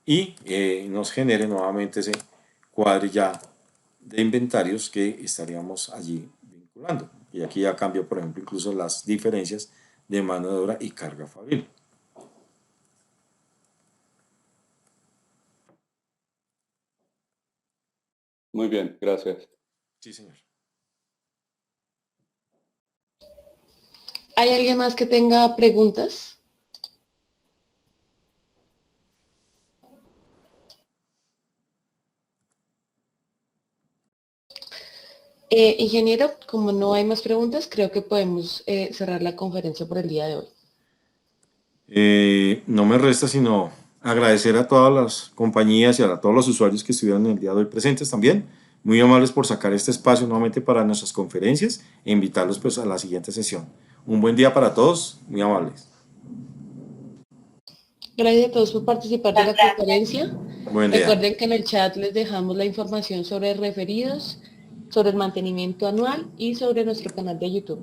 Speaker 1: y nos genere nuevamente ese cuadro ya de inventarios que estaríamos allí vinculando. Y aquí ya cambio, por ejemplo, incluso las diferencias de mano de obra y carga fabril.
Speaker 4: Muy bien, gracias.
Speaker 1: Sí, señor.
Speaker 2: ¿Hay alguien más que tenga preguntas? Ingeniero, como no hay más preguntas, creo que podemos cerrar la conferencia por el día de hoy.
Speaker 1: No me resta sino agradecer a todas las compañías y a todos los usuarios que estuvieron el día de hoy presentes también. Muy amables por sacar este espacio nuevamente para nuestras conferencias e invitarlos pues a la siguiente sesión. Un buen día para todos, muy amables.
Speaker 2: Gracias a todos por participar de la conferencia.
Speaker 1: Buen día.
Speaker 2: Recuerden que en el chat les dejamos la información sobre referidos, sobre el mantenimiento anual y sobre nuestro canal de YouTube.